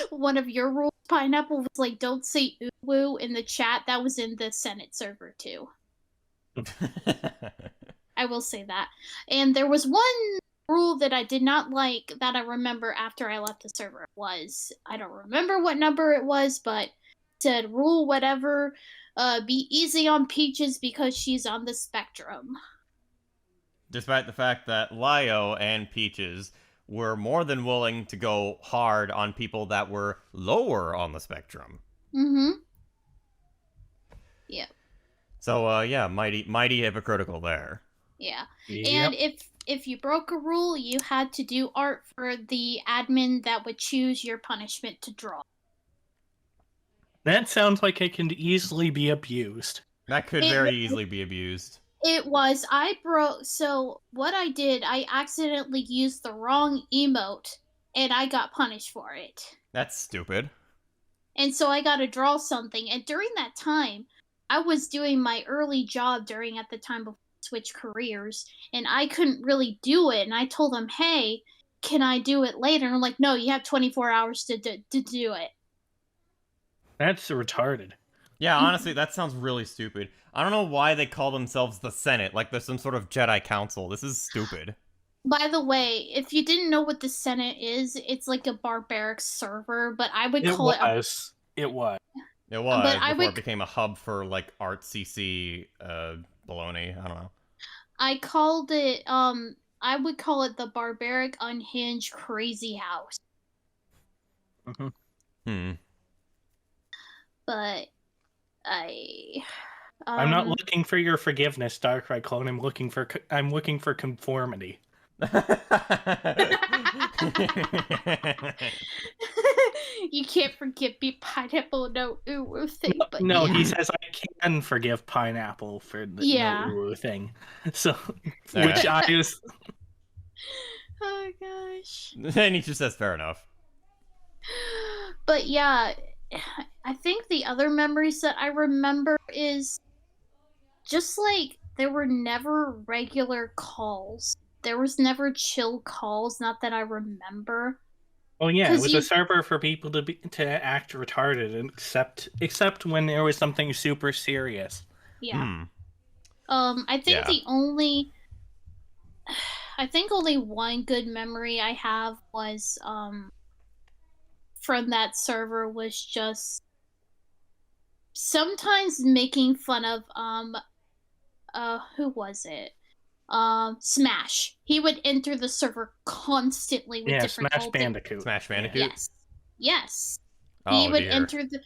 one of your rules. Pineapple was like, don't say ooh in the chat. That was in the Senate server too. I will say that. And there was one rule that I did not like that I remember after I left the server. I don't remember what number it was, but it said rule whatever, be easy on Peaches because she's on the spectrum. Despite the fact that Lio and Peaches were more than willing to go hard on people that were lower on the spectrum. Mm-hmm. Yep. So, yeah, mighty hypocritical there. Yeah. Yep. And if you broke a rule, you had to do art for the admin that would choose your punishment to draw. That sounds like it can easily be abused. That could very easily be abused. It was. So what I did, I accidentally used the wrong emote, and I got punished for it. That's stupid. And so I got to draw something. And during that time, I was doing my early job at the time before I switched careers, and I couldn't really do it. And I told them, hey, can I do it later? And I'm like, no, you have 24 hours to do it. That's retarded. Yeah, honestly, that sounds really stupid. I don't know why they call themselves the Senate, like there's some sort of Jedi Council. This is stupid. By the way, if you didn't know what the Senate is, it's like a barbaric server, but I would call it... It was. It was, before it became a hub for, like, art CC baloney. I don't know. I called it, I would call it the Barbaric Unhinged Crazy House. Mm-hmm. But I'm not looking for your forgiveness, Darkrai Clone. I'm looking for conformity. You can't forgive me, Pineapple, no ooh thing. But no, yeah. he says I can forgive Pineapple for the no ooh thing. So, which I was. Oh gosh. And he just says fair enough. But yeah, I think the other memories that I remember is just like there were never regular calls. There was never chill calls, not that I remember. Oh yeah, it was a server for people to act retarded, except when there was something super serious. Yeah. I think only one good memory I have was from that server was just sometimes making fun of who was it? Smash. He would enter the server constantly with different Smash Bandicoot. Smash Bandicoot? Yes. Yes. Oh, He would dear. enter the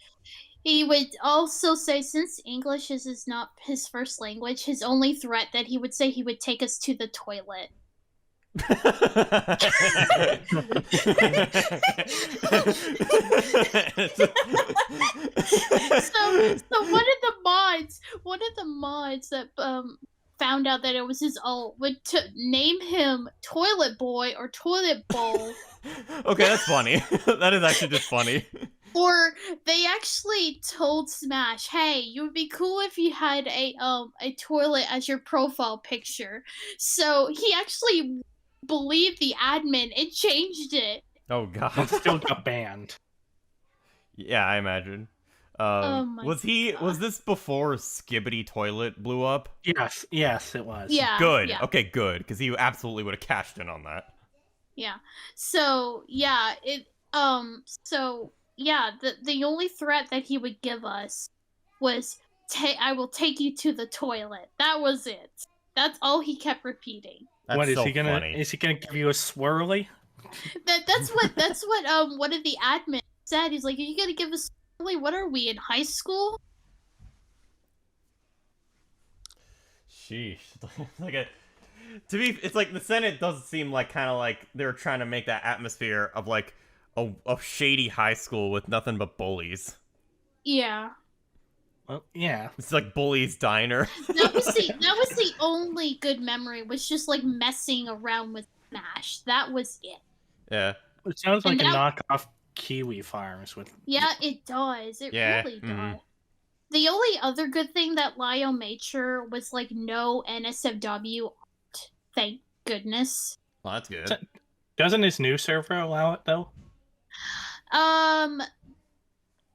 He would also say, since English is not his first language, his only threat that he would say he would take us to the toilet. So one of the mods that found out that it was his ult would name him Toilet Boy or Toilet Bowl. Okay, that's funny. That is actually just funny. Or they actually told Smash, "Hey, you would be cool if you had a toilet as your profile picture." So he actually believed the admin and changed it. Oh god. And still got banned. Yeah, I imagine. Oh my Was this before Skibbity Toilet blew up? Yes, it was. Yeah. Good. Yeah. Okay, good, because he absolutely would have cashed in on that. Yeah. So yeah, the only threat that he would give us was I will take you to the toilet. That was it. That's all he kept repeating. That's What is so he gonna? funny. Is he gonna give you a swirly? That's what one of the admins said. He's like, "Are you gonna give us what are we in high school?" Sheesh. It's like the Senate does seem like kind of like they're trying to make that atmosphere of like a shady high school with nothing but bullies. Yeah. Well, yeah. It's like Bully's Diner. That was the only good memory, was just like messing around with Smash. That was it. Yeah. It sounds like And a that- knockoff Kiwi Farms with. Yeah, it does. It Yeah, really mhm. does. The only other good thing that Lio made sure was like no NSFW art. Thank goodness. Well, that's good. Doesn't his new server allow it though?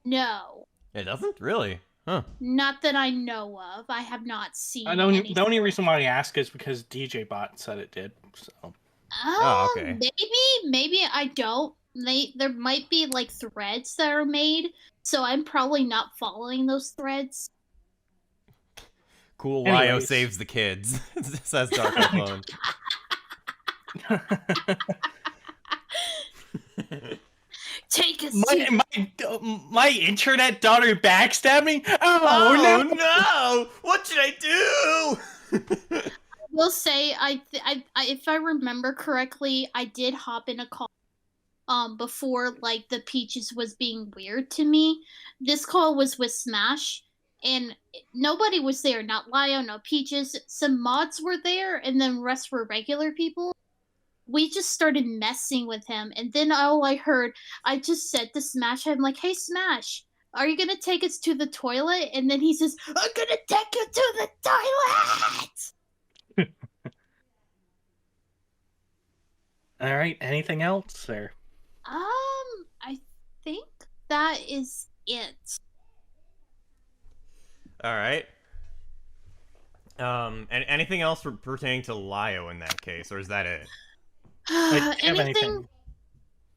No. It doesn't really. Huh. Not that I know of. I have not seen The only anything. reason why I ask is because DJ Bot said it did. So Oh, okay. Maybe I don't. There might be like threads that are made, so I'm probably not following those threads. Cool Lio Anyways. saves the kids. Says Dark Clone. Take us to my internet daughter backstabbed me. Oh, no! no! What should I do? will say I if I remember correctly, I did hop in a call before like the Peaches was being weird to me. This call was with Smash and nobody was there, not Lio, no Peaches. Some mods were there and then rest were regular people. We just started messing with him, and then all I heard, I just said to Smash, I'm like, "Hey Smash, are you gonna take us to the toilet?" And then he says, "I'm gonna take you to the toilet!" All right. Anything else, or? I think that is it. All right. And anything else pertaining to Lio in that case, or is that it? Like, do you have Anything?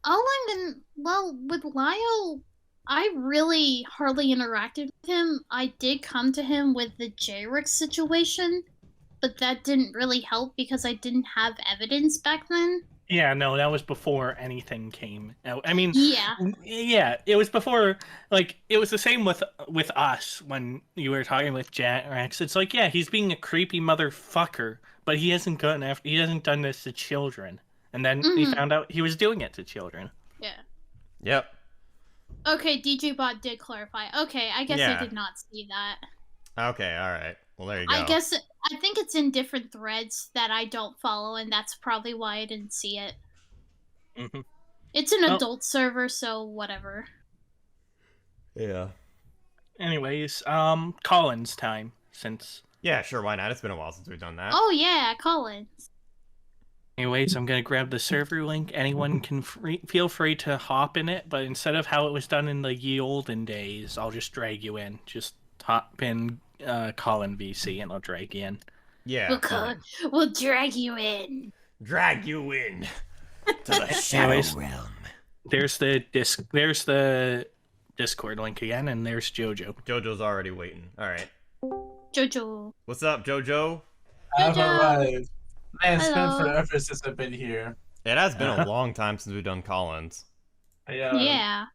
All I'm gonna. Well, with Lio, I really hardly interacted with him. I did come to him with the J-Rick situation, but that didn't really help because I didn't have evidence back then. Yeah, no, that was before anything came out. I mean, Yeah. it was before. Like, it was the same with us when you were talking with Jax. It's like, yeah, he's being a creepy motherfucker, but he hasn't done this to children. And then he found out he was doing it to children. Yeah. Yep. Okay, DJ Bot did clarify. Okay, I guess Yeah. I did not see that. Okay, alright. Well, there you go. I think it's in different threads that I don't follow, and that's probably why I didn't see it. Mm-hmm. It's an adult server, so whatever. Yeah. Anyways, Colin's time, since... Yeah, sure, why not? It's been a while since we've done that. Oh yeah, Colin. Anyways, I'm going to grab the server link. Anyone can feel free to hop in it, but instead of how it was done in the ye olden days, I'll just drag you in. Just hop in Colin VC and I'll drag you in. Yeah. We'll drag you in. Drag you in to the shadow realm. There's the Discord link again, and there's Jojo. Jojo's already waiting. All right. Jojo. What's up, Jojo? I've Jojo. arrived. Man, it's been Hello. forever since I've been here. It has been a long time since we've done Collins. Yeah.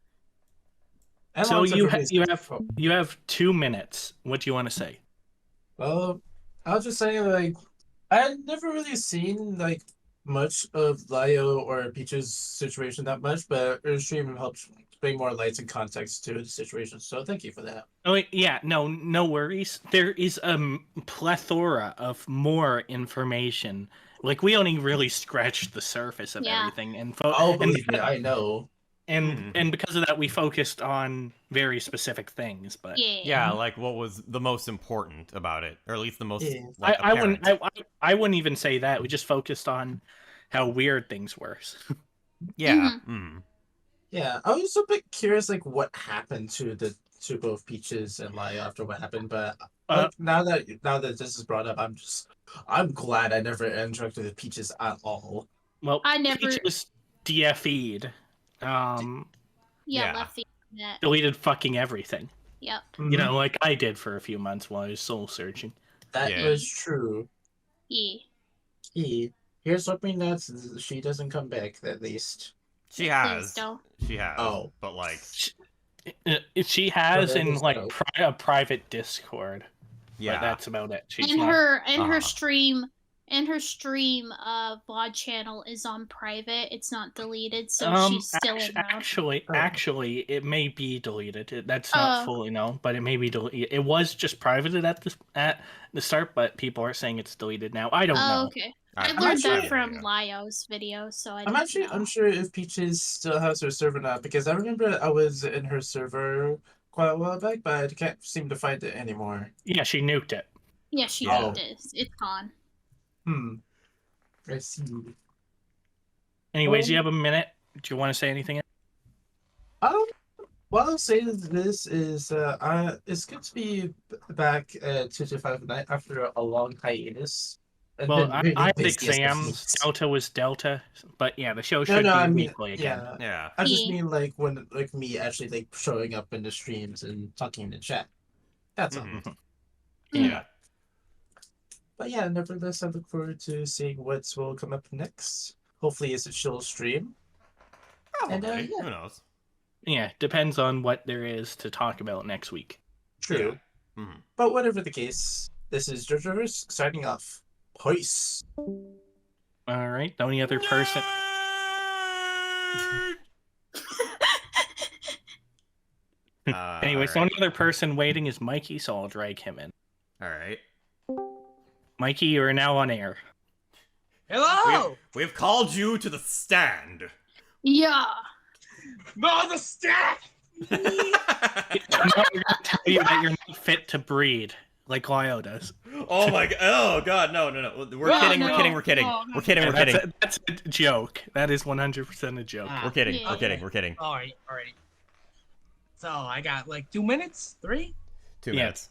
And So lots of you have 2 minutes. What do you want to say? Well, I'll just say, like, I've never really seen, like, much of Lio or Peach's situation that much, but her stream helped bring more lights and context to the situation, so thank you for that. Oh yeah, no worries. There is a plethora of more information. Like, we only really scratched the surface of everything, and Believe me, I know. And because of that, we focused on very specific things. But yeah, like what was the most important about it, or at least the most. Yeah. Like, I wouldn't even say that. We just focused on how weird things were. Yeah. Yeah, I was a bit curious, like, what happened to both Peaches and Lio after what happened, but now that this is brought up, I'm glad I never interacted with Peaches at all. Well, I never. Peaches DFE'd. Left the internet. Deleted fucking everything. Yep. You know, like I did for a few months while I was soul searching. That was true. Yeah. Here's hoping that she doesn't come back, at least. She has. Don't. She has. Oh. But, like... She has in, like, a private Discord. Yeah. But that's about it. Her stream... And her stream VOD channel is on private. It's not deleted, so she's still around. Actually, it may be deleted. That's not fully known, but it may be deleted. It was just privated at the start, but people are saying it's deleted now. I don't know. Okay. I learned that from Lio's video, so I'm actually unsure if Peaches still has her server now, because I remember I was in her server quite a while back, but I can't seem to find it anymore. Yeah, she nuked it. Yeah, she nuked it. It's gone. I see. Anyways, you have a minute. Do you want to say anything? What I'll say is this is it's good to be back at 225 Night after a long hiatus. Well, I had exams. Delta was Delta, but yeah, the show should be weekly again. Yeah. I just mean like when me actually like showing up in the streams and talking in the chat. That's all. Yeah. But yeah, nevertheless, I look forward to seeing what will come up next. Hopefully, it's a chill stream. Probably. Who knows? Yeah, depends on what there is to talk about next week. True. Yeah. But whatever the case, this is Jojo signing off. Peace. All right. The only other person. Anyways, the only other person waiting is Mikey, so I'll drag him in. All right. Mikey, you are now on air. Hello! We've called you to the stand. Yeah. No, the stand! I'm not going to tell you that you're not fit to breed, like Lio does. Oh my god! Oh god! No! We're kidding. That's a joke. That is 100% a joke. We're kidding. All right. So I got like 2 minutes, 3. 2 minutes.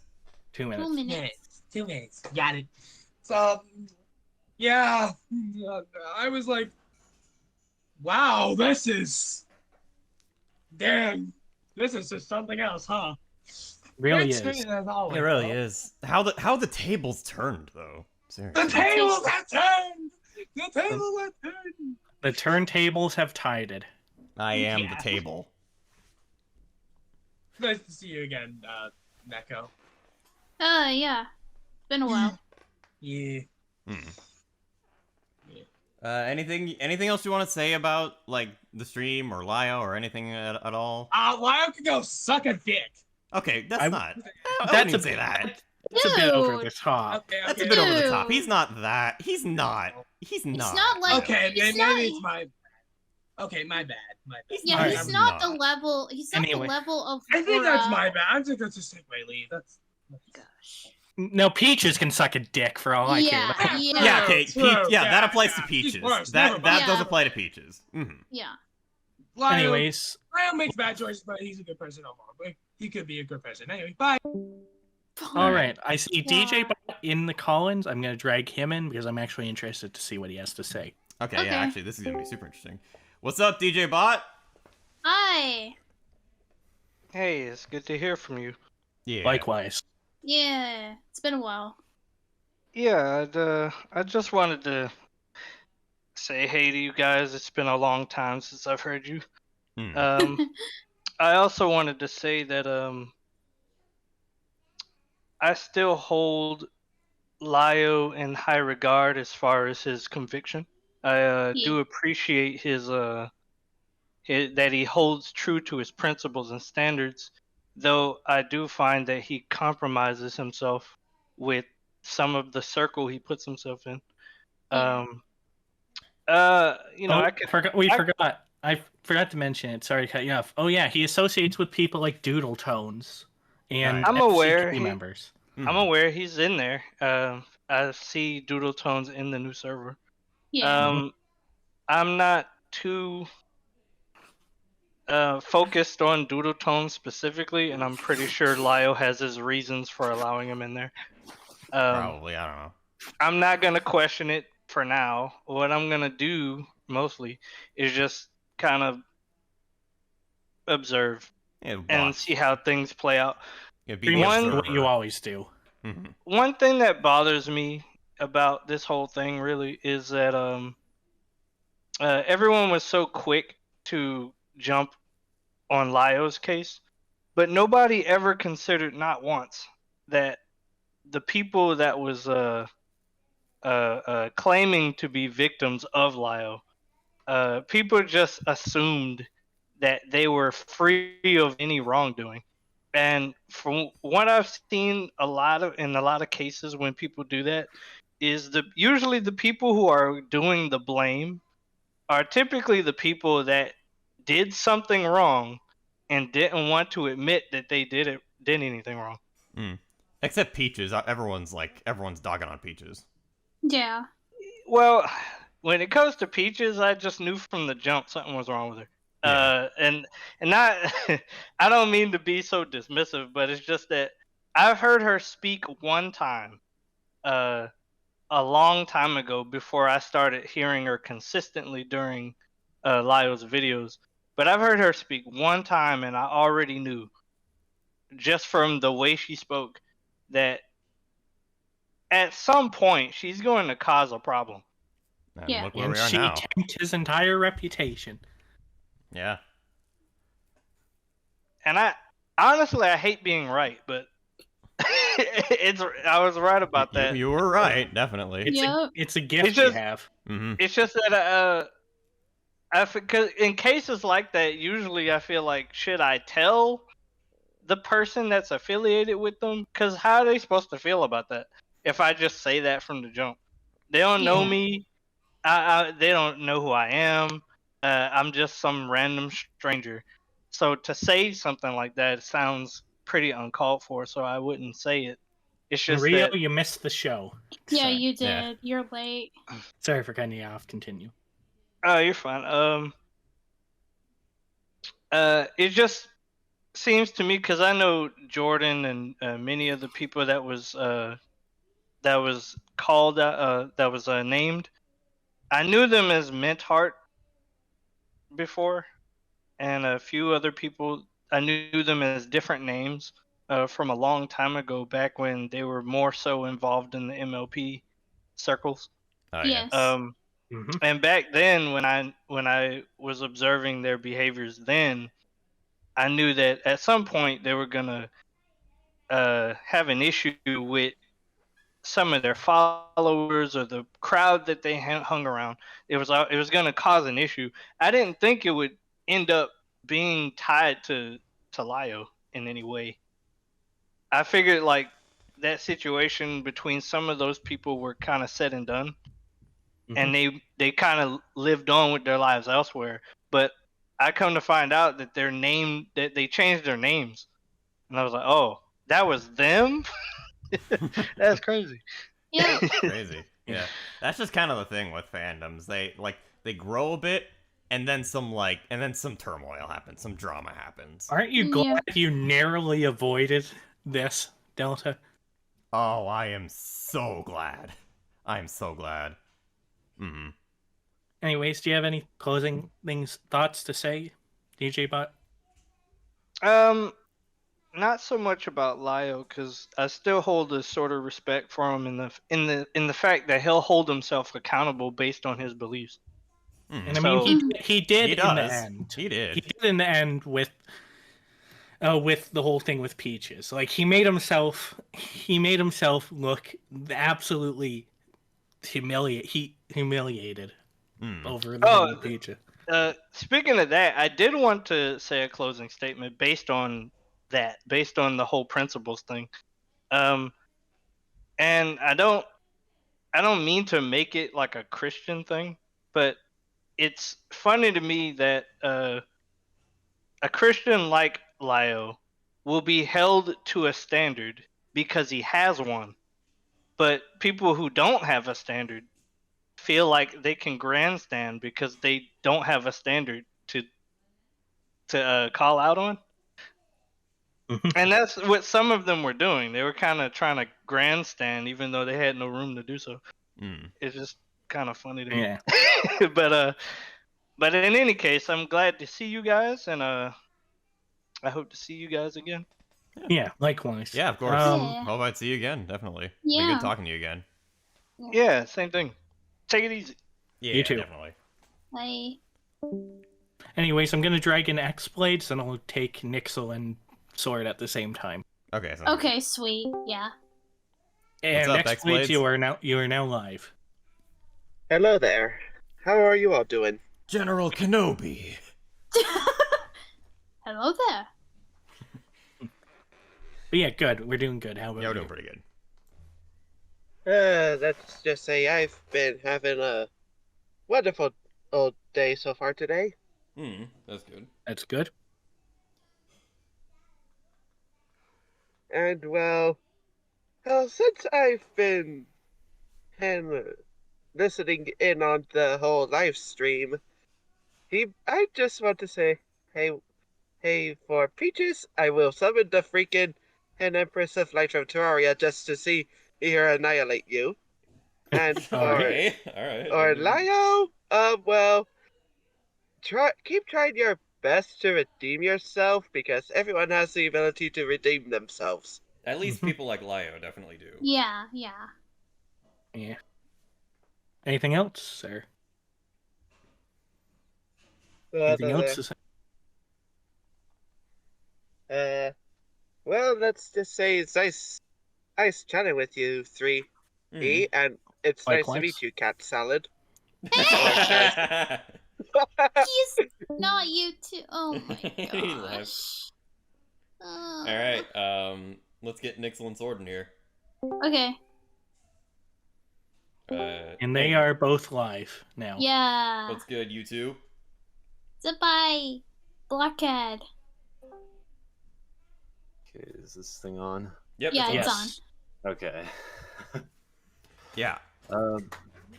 2 minutes. 2 minutes. Got it. So, yeah, I was like, wow, this is just something else, huh? Really is. It really is. How the tables turned, though. Seriously. The tables have turned. The turntables have tided. I am the table. Nice to see you again, Neko. Yeah. Been a while. Yeah. Anything else you want to say about like the stream or Lio or anything at all? Lio can go suck a dick. Okay, that's not. That's a say that. That's a bit over the top. Okay, That's a bit over the top. He's not that. He's not. It's not like. Okay, maybe it's my. Okay, my bad. Yeah, he's not the level. He's not the level of. I think that's my bad. I think that's just like my lead. That's. Gosh. No, Peaches can suck a dick for all I care. Yeah, okay. That applies to Peaches. That does apply to Peaches. Yeah. Lio, Anyways, Lio makes bad choices, but he's a good person overall. But he could be a good person. Anyway, bye. All right. I see DJ in the Collins. I'm gonna drag him in because I'm actually interested to see what he has to say. Okay. Yeah. Actually, this is gonna be super interesting. What's up, DJ Bot? Hi. Hey, it's good to hear from you. Yeah. Likewise. Yeah, it's been a while. Yeah, I just wanted to say hey to you guys. It's been a long time since I've heard you. Hmm. I also wanted to say that I still hold Lio in high regard as far as his conviction. I Yeah. do appreciate that he holds true to his principles and standards, though I do find that he compromises himself with some of the circle he puts himself in. Yeah. You know, Oh, I could. I forgot to mention it. Sorry to cut you off. Oh yeah, he associates with people like Doodle Tones and Right. I'm aware. FCK members. I'm aware he's in there. I see Doodle Tones in the new server. Yeah. I'm not too focused on Doodle Tones specifically, and I'm pretty sure Lio has his reasons for allowing him in there. Probably, I don't know. I'm not gonna question it for now. What I'm gonna do mostly is just kind of observe Yeah, and watch. see how things play out. Yeah, be Pretty the much One- what you observer. always do. Mhm. One thing that bothers me about this whole thing really is that everyone was so quick to jump on Lio's case, but nobody ever considered, not once, that the people that was claiming to be victims of Lio, people just assumed that they were free of any wrongdoing. And from what I've seen, in a lot of cases when people do that, is usually the people who are doing the blame are typically the people that did something wrong and didn't want to admit that they did anything wrong. Except Peaches. Everyone's dogging on Peaches. Yeah. Well, when it comes to Peaches, I just knew from the jump something was wrong with her. Yeah. And not, I don't mean to be so dismissive, but it's just that I've heard her speak one time, a long time ago before I started hearing her consistently during Lio's videos. But I've heard her speak one time, and I already knew, just from the way she spoke, that at some point she's going to cause a problem. And Yeah. look where And we are she now. tanked his entire reputation. Yeah. And I honestly I hate being right, but I was right about that. You were right, definitely. It's a gift It's just- you have. Mm-hmm. It's just that because in cases like that, usually I feel like, should I tell the person that's affiliated with them? Because how are they supposed to feel about that if I just say that from the jump? They don't know Yeah. me. They don't know who I am. I'm just some random stranger. So to say something like that sounds pretty uncalled for. So I wouldn't say it. It's just Rio, that you missed the show. Yeah, Sorry. you did. Yeah. You're late. Sorry for cutting you off. Continue. oh, you're fine. It just seems to me, because I know Jordan and many of the people that was called that was named. I knew them as Mint Heart before, and a few other people. I knew them as different names from a long time ago, back when they were more so involved in the MLP circles. Oh, yeah. Yes. And back then, when I was observing their behaviors, then I knew that at some point they were gonna have an issue with some of their followers or the crowd that they hung around. It was going to cause an issue. I didn't think it would end up being tied to Lio in any way. I figured like that situation between some of those people were kind of said and done, and they kind of lived on with their lives elsewhere. But I come to find out that that they changed their names, and I was like, oh, that was them. That's crazy. Yeah. Crazy. Yeah. That's just kind of the thing with fandoms. They grow a bit, and then some turmoil happens, some drama happens. Aren't you glad you narrowly avoided this, Delta? Oh, I am so glad. I am so glad. Mm-hmm. Anyways, do you have any closing thoughts to say, DJ Bot? not so much about Lio, because I still hold a sort of respect for him in the fact that he'll hold himself accountable based on his beliefs. And I mean, he did He in the does. end. He did. He did in the end with the whole thing with Peaches. Like he made himself look absolutely humiliated over the thing with Peaches. Speaking of that, I did want to say a closing statement based on the whole principles thing. And I don't mean to make it like a Christian thing, but it's funny to me that a Christian like Lio will be held to a standard because he has one, but people who don't have a standard feel like they can grandstand because they don't have a standard to call out on. And that's what some of them were doing. They were kind of trying to grandstand even though they had no room to do so. It's just kind of funny to me. Yeah. But in any case, I'm glad to see you guys, and I hope to see you guys again. Yeah, likewise. Yeah, of course. Yeah. Hope I'd see you again, definitely. Yeah. Be good talking to you again. Yeah, same thing. Take it easy. Yeah, You too. definitely. Bye. Anyways, I'm gonna drag in X-Blades, and I'll take Nixel and Sword at the same time. Okay. Okay, sweet. Yeah. And up, X-Blades, X-Blades? you are now live. Hello there. How are you all doing? General Kenobi. Hello there. But yeah, good. We're doing good. How about Yeah, we're you? doing pretty good. Let's just say I've been having a wonderful old day so far today. That's good. That's good. And well, since I've been listening in on the whole live stream, I just want to say, hey, for Peaches, I will summon the freaking Empress of Light from Terraria just to see her annihilate you. And Okay. Alright. or Lio, well, keep trying your best to redeem yourself, because everyone has the ability to redeem themselves. At least people like Lio definitely do. Yeah. Yeah. Anything else, sir? Anything else to say? Well, let's just say it's nice chatting with you three, and it's nice to Likewise. meet you, Cat Salad. He's not you too. Oh my He left. gosh. Alright, let's get Nixel and Sword in here. Okay. And they are both live now. Yeah. What's good, you two? Goodbye, Blockhead. Okay, is this thing on? Yep. Yeah, it's it's on. Okay. Yeah.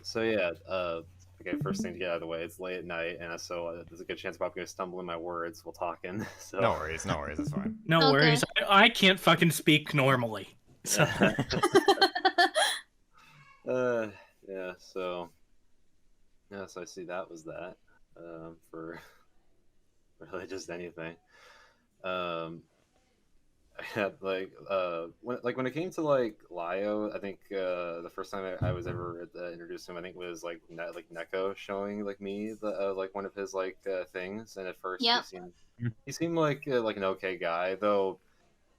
So yeah, okay, first thing to get out of the way, it's late at night, and so there's a good chance I'm probably going to stumble in my words while talking. So. No worries, it's fine. No Okay. worries. I can't fucking speak normally. So. Yeah, so I see that was that, for really just anything. Yeah, when it came to like Lio, I think the first time I was ever introduced to him, I think was like Neko showing like me the like one of his like things, and at first he seemed like an okay guy, though.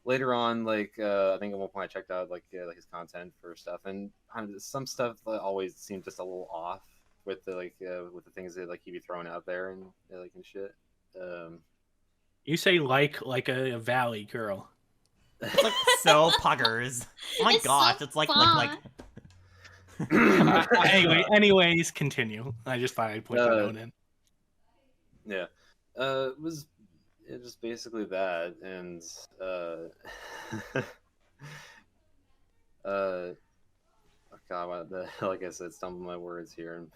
Later on, like I think at one point I checked out like his content for stuff, and some stuff always seemed just a little off with the with the things that like he'd be throwing out there and like and shit. You say like a valley girl. It's like so puggers. Oh my It's gosh, so it's like fun. Anyways, continue. I just thought I'd put that note in. Yeah, it was just basically that, and oh God, like I said, stumbling my words here and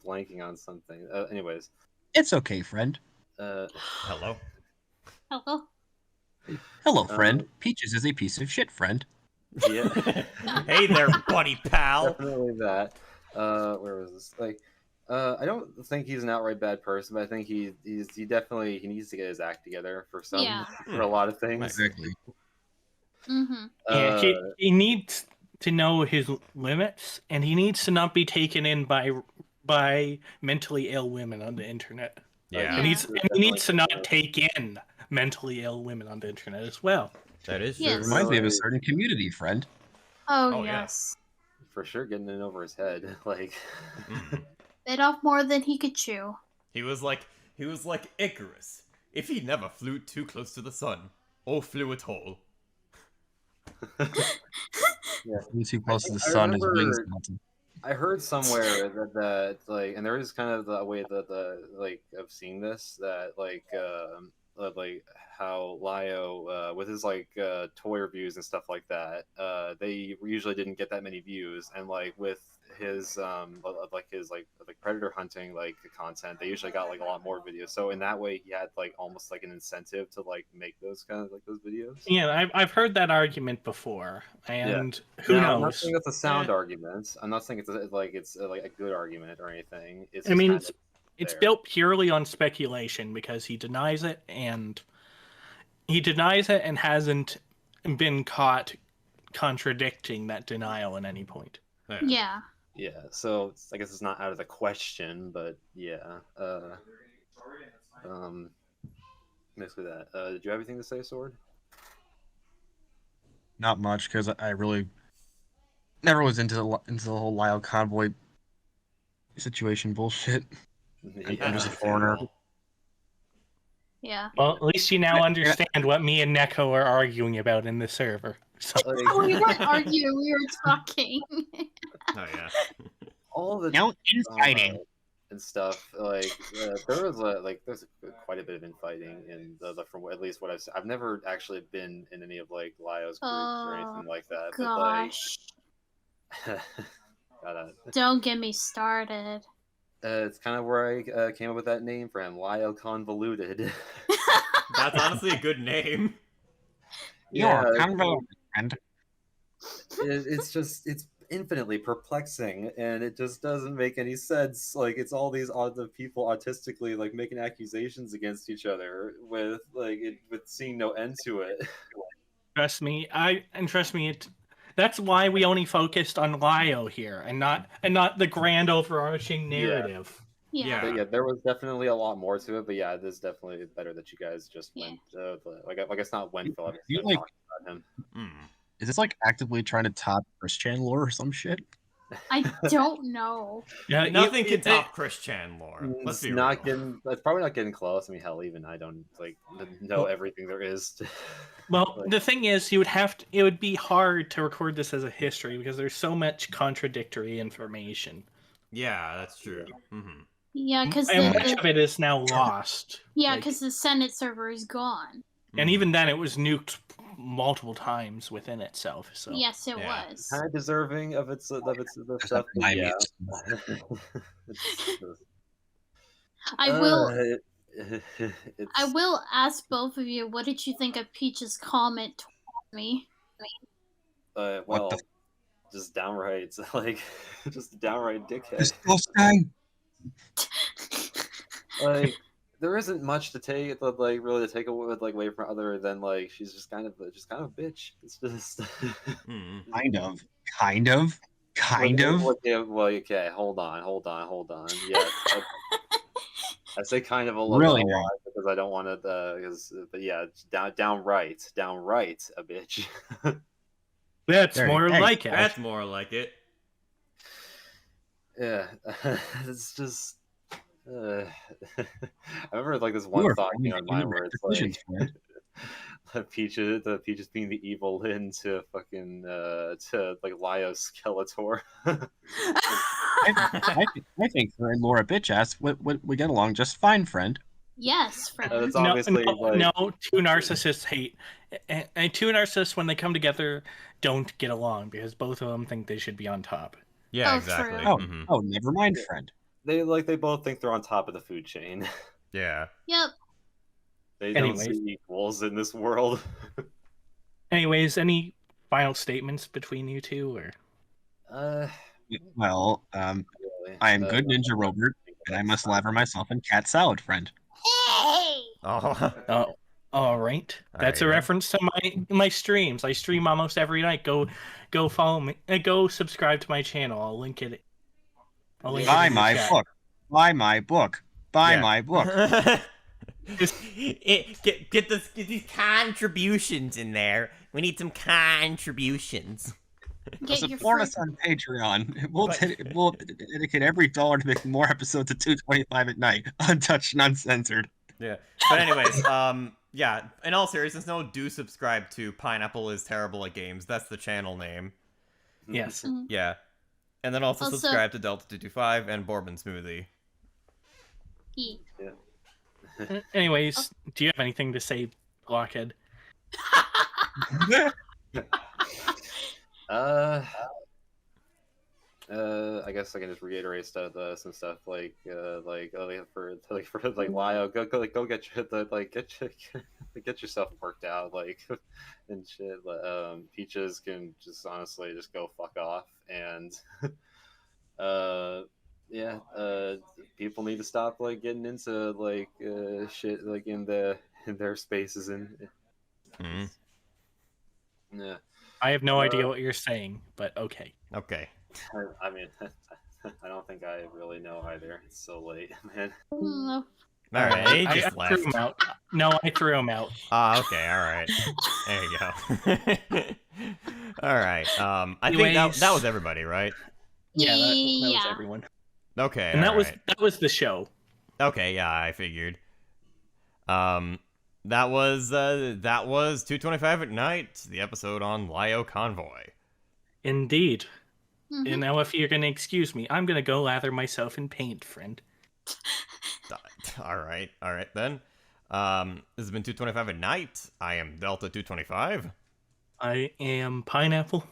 blanking on something. Anyways, it's okay, friend. Hello. Hello. Hello, friend. Peaches is a piece of shit, friend. Yeah. Hey there, buddy pal. Definitely that. Where was this? Like, I don't think he's an outright bad person, but I think he definitely needs to get his act together for for a lot of things. Exactly. Mm-hmm. Yeah, he needs to know his limits, and he needs to not be taken in by mentally ill women on the internet. Yeah. And he needs to not take in mentally ill women on the internet as well. That is Yes. true. Reminds me of a certain community, friend. Oh, yes. For sure, getting in over his head, like. Bit off more than he could chew. He was like Icarus. If he never flew too close to the sun, or flew at all. Yeah. Too close to the sun, his wings melted. I heard somewhere that like, and there is kind of the way that of seeing this, that like how Lio with his like toy reviews and stuff like that, they usually didn't get that many views, and like with his predator hunting like content, they usually got like a lot more videos. So in that way, he had like almost like an incentive to like make those kind of like those videos. Yeah, I've heard that argument before, and who knows? I'm not saying it's a sound argument. I'm not saying it's a good argument or anything. It's I mean, it's built purely on speculation because he denies it and hasn't been caught contradicting that denial at any point. Yeah. Yeah, so I guess it's not out of the question, but yeah. Basically that. Did you have anything to say, Sword? Not much, because I really never was into the whole Lio Convoy situation bullshit. I'm just a foreigner. Yeah. Well, at least you now understand what me and Neko are arguing about in the server. So. We weren't arguing, we were talking. Oh yeah. All the infighting and stuff, like there was there's quite a bit of infighting in the from at least what I've never actually been in any of like Lio's groups or anything like that. Gosh. But like, Don't get me started. It's kind of where I came up with that name for him, Lio Convoluted. That's honestly a good name. Yeah, and it's infinitely perplexing, and it just doesn't make any sense. Like, it's all these people autistically like making accusations against each other with seeing no end to it. Trust me, that's why we only focused on Lio here and not the grand overarching narrative. Yeah. But yeah, there was definitely a lot more to it, but yeah, it is definitely better that you guys just went I guess not went Philip. You like about him. Is this like actively trying to top Christian lore or some shit? I don't know. Yeah, nothing can top Christian lore. Let's be real. It's probably not getting close. I mean, hell, even I don't know everything there is. Well, the thing is, it would be hard to record this as a history because there's so much contradictory information. Yeah, that's true. Mm-hmm. Yeah, because much of it is now lost. Yeah, because the Senate server is gone. And even then, it was nuked multiple times within itself. So yes, it was. Kind of deserving of its stuff. Yeah. I will ask both of you, what did you think of Peach's comment towards me? Well, just downright just downright dickhead. Disgusting. Like, there isn't much to take really to take away from other than she's just kind of a bitch. It's just kind of. Okay, hold on. Yeah, I say kind of a little really lot because I don't want to. But yeah, it's downright a bitch. That's more like it. That's more like it. Yeah, it's just. I remember this one thought on mine where it's the Peaches being the evil Lyn to fucking to Lio Skeletor. I think her and Laura bitch ass we get along just fine, friend. Yes, friend. That's obviously no, two narcissists hate, and two narcissists when they come together don't get along because both of them think they should be on top. Yeah, exactly. Oh, never mind, friend. They both think they're on top of the food chain. Yeah. Yep. They don't see equals in this world. Anyways, any final statements between you two, or? Well, I am good Ninja Robert, and I must lather myself in cat salad, friend. Oh. All right. That's a Alright. reference to my streams. I stream almost every night. Go follow me. Go subscribe to my channel. I'll link it. Buy my book. Buy my book. Buy my book. Get these contributions in there. We need some contributions. Support us on Patreon. We'll dedicate every dollar to make more episodes of 225 at night, untouched and uncensored. Yeah. But anyways, yeah. In all seriousness, no, do subscribe to Pineapple is Terrible at Games. That's the channel name. Yes. Yeah. And then also subscribe to Delta 225 and Bourbon Smoothie. Yeah. Anyways, do you have anything to say, Blockhead? I guess I can just reiterate some stuff like for Lio, go get yourself worked out and shit. Peaches can just honestly just go fuck off, and people need to stop getting into shit in their spaces and yeah. I have no idea what you're saying, but okay. Okay. I mean, I don't think I really know either. It's so late, man. All right, he just left. Threw him out. No, I threw him out. Okay, all right. There you go. All right. I think that was everybody, right? Yeah, that was everyone. Okay, and that was the show. Okay, yeah, I figured. That was 225 at night, the episode on Lio Convoy. Indeed. And now, if you're gonna excuse me, I'm gonna go lather myself in paint, friend. All right then. This has been 225 at night. I am Delta 225. I am Pineapple.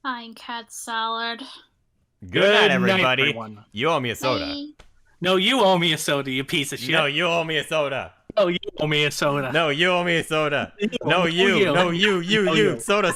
I'm Cat Salad. Good night, everybody. Everyone. You owe me a soda. Bye. No, you owe me a soda, you piece of shit. No, you owe me a soda. Oh, you owe me a soda. No, you owe me a soda. No, you. No, you. You. Soda.